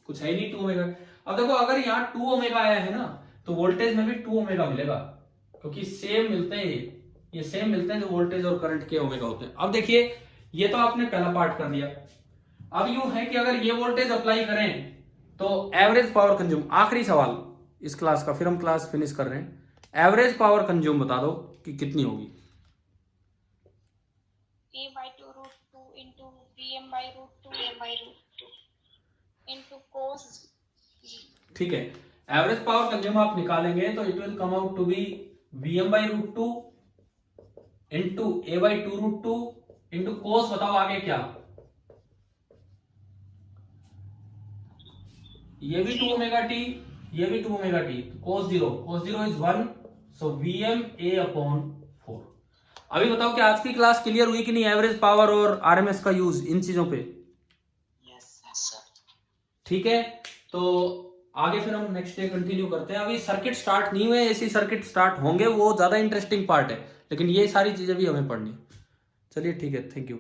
कुछ है नहीं 2 ओमेगा। अब देखो अगर यहाँ 2 ओमेगा आया है ना तो वोल्टेज में भी 2 ओमेगा मिलेगा, क्योंकि सेम मिलते हैं, ये सेम मिलते हैं जो वोल्टेज और करंट के ओमेगा होते हैं। अब देखिए ये तो आपने पहला पार्ट कर दिया। अब यूं है कि अगर ये वोल्टेज अप्लाई करें तो एवरेज पावर कंज्यूम, आखिरी सवाल इस क्लास का, फिर हम क्लास फिनिश कर रहे हैं। एवरेज पावर कंज्यूम बता दो कि कितनी होगी। A by 2 root 2 into Vm by root 2 A by root 2 into cos G। ठीक है, एवरेज पावर कंज्यूम आप निकालेंगे तो it will come out to be Vm by root 2 into A by 2 root 2 into cos, बताओ आगे क्या, ये भी 2 ओमेगा टी, ये भी 2 omega T, cos zero is 1, so Vm A upon 4। अभी बताओ कि आज की क्लास क्लियर हुई कि नहीं, एवरेज पावर और आरएमएस का यूज इन चीजों पे। ठीक है, तो आगे फिर हम नेक्स्ट डे कंटिन्यू करते हैं। अभी सर्किट स्टार्ट नहीं हुए, ऐसी सर्किट स्टार्ट होंगे, वो ज्यादा इंटरेस्टिंग पार्ट है, लेकिन ये सारी चीजें भी हमें पढ़नी है। चलिए ठीक है, थैंक यू।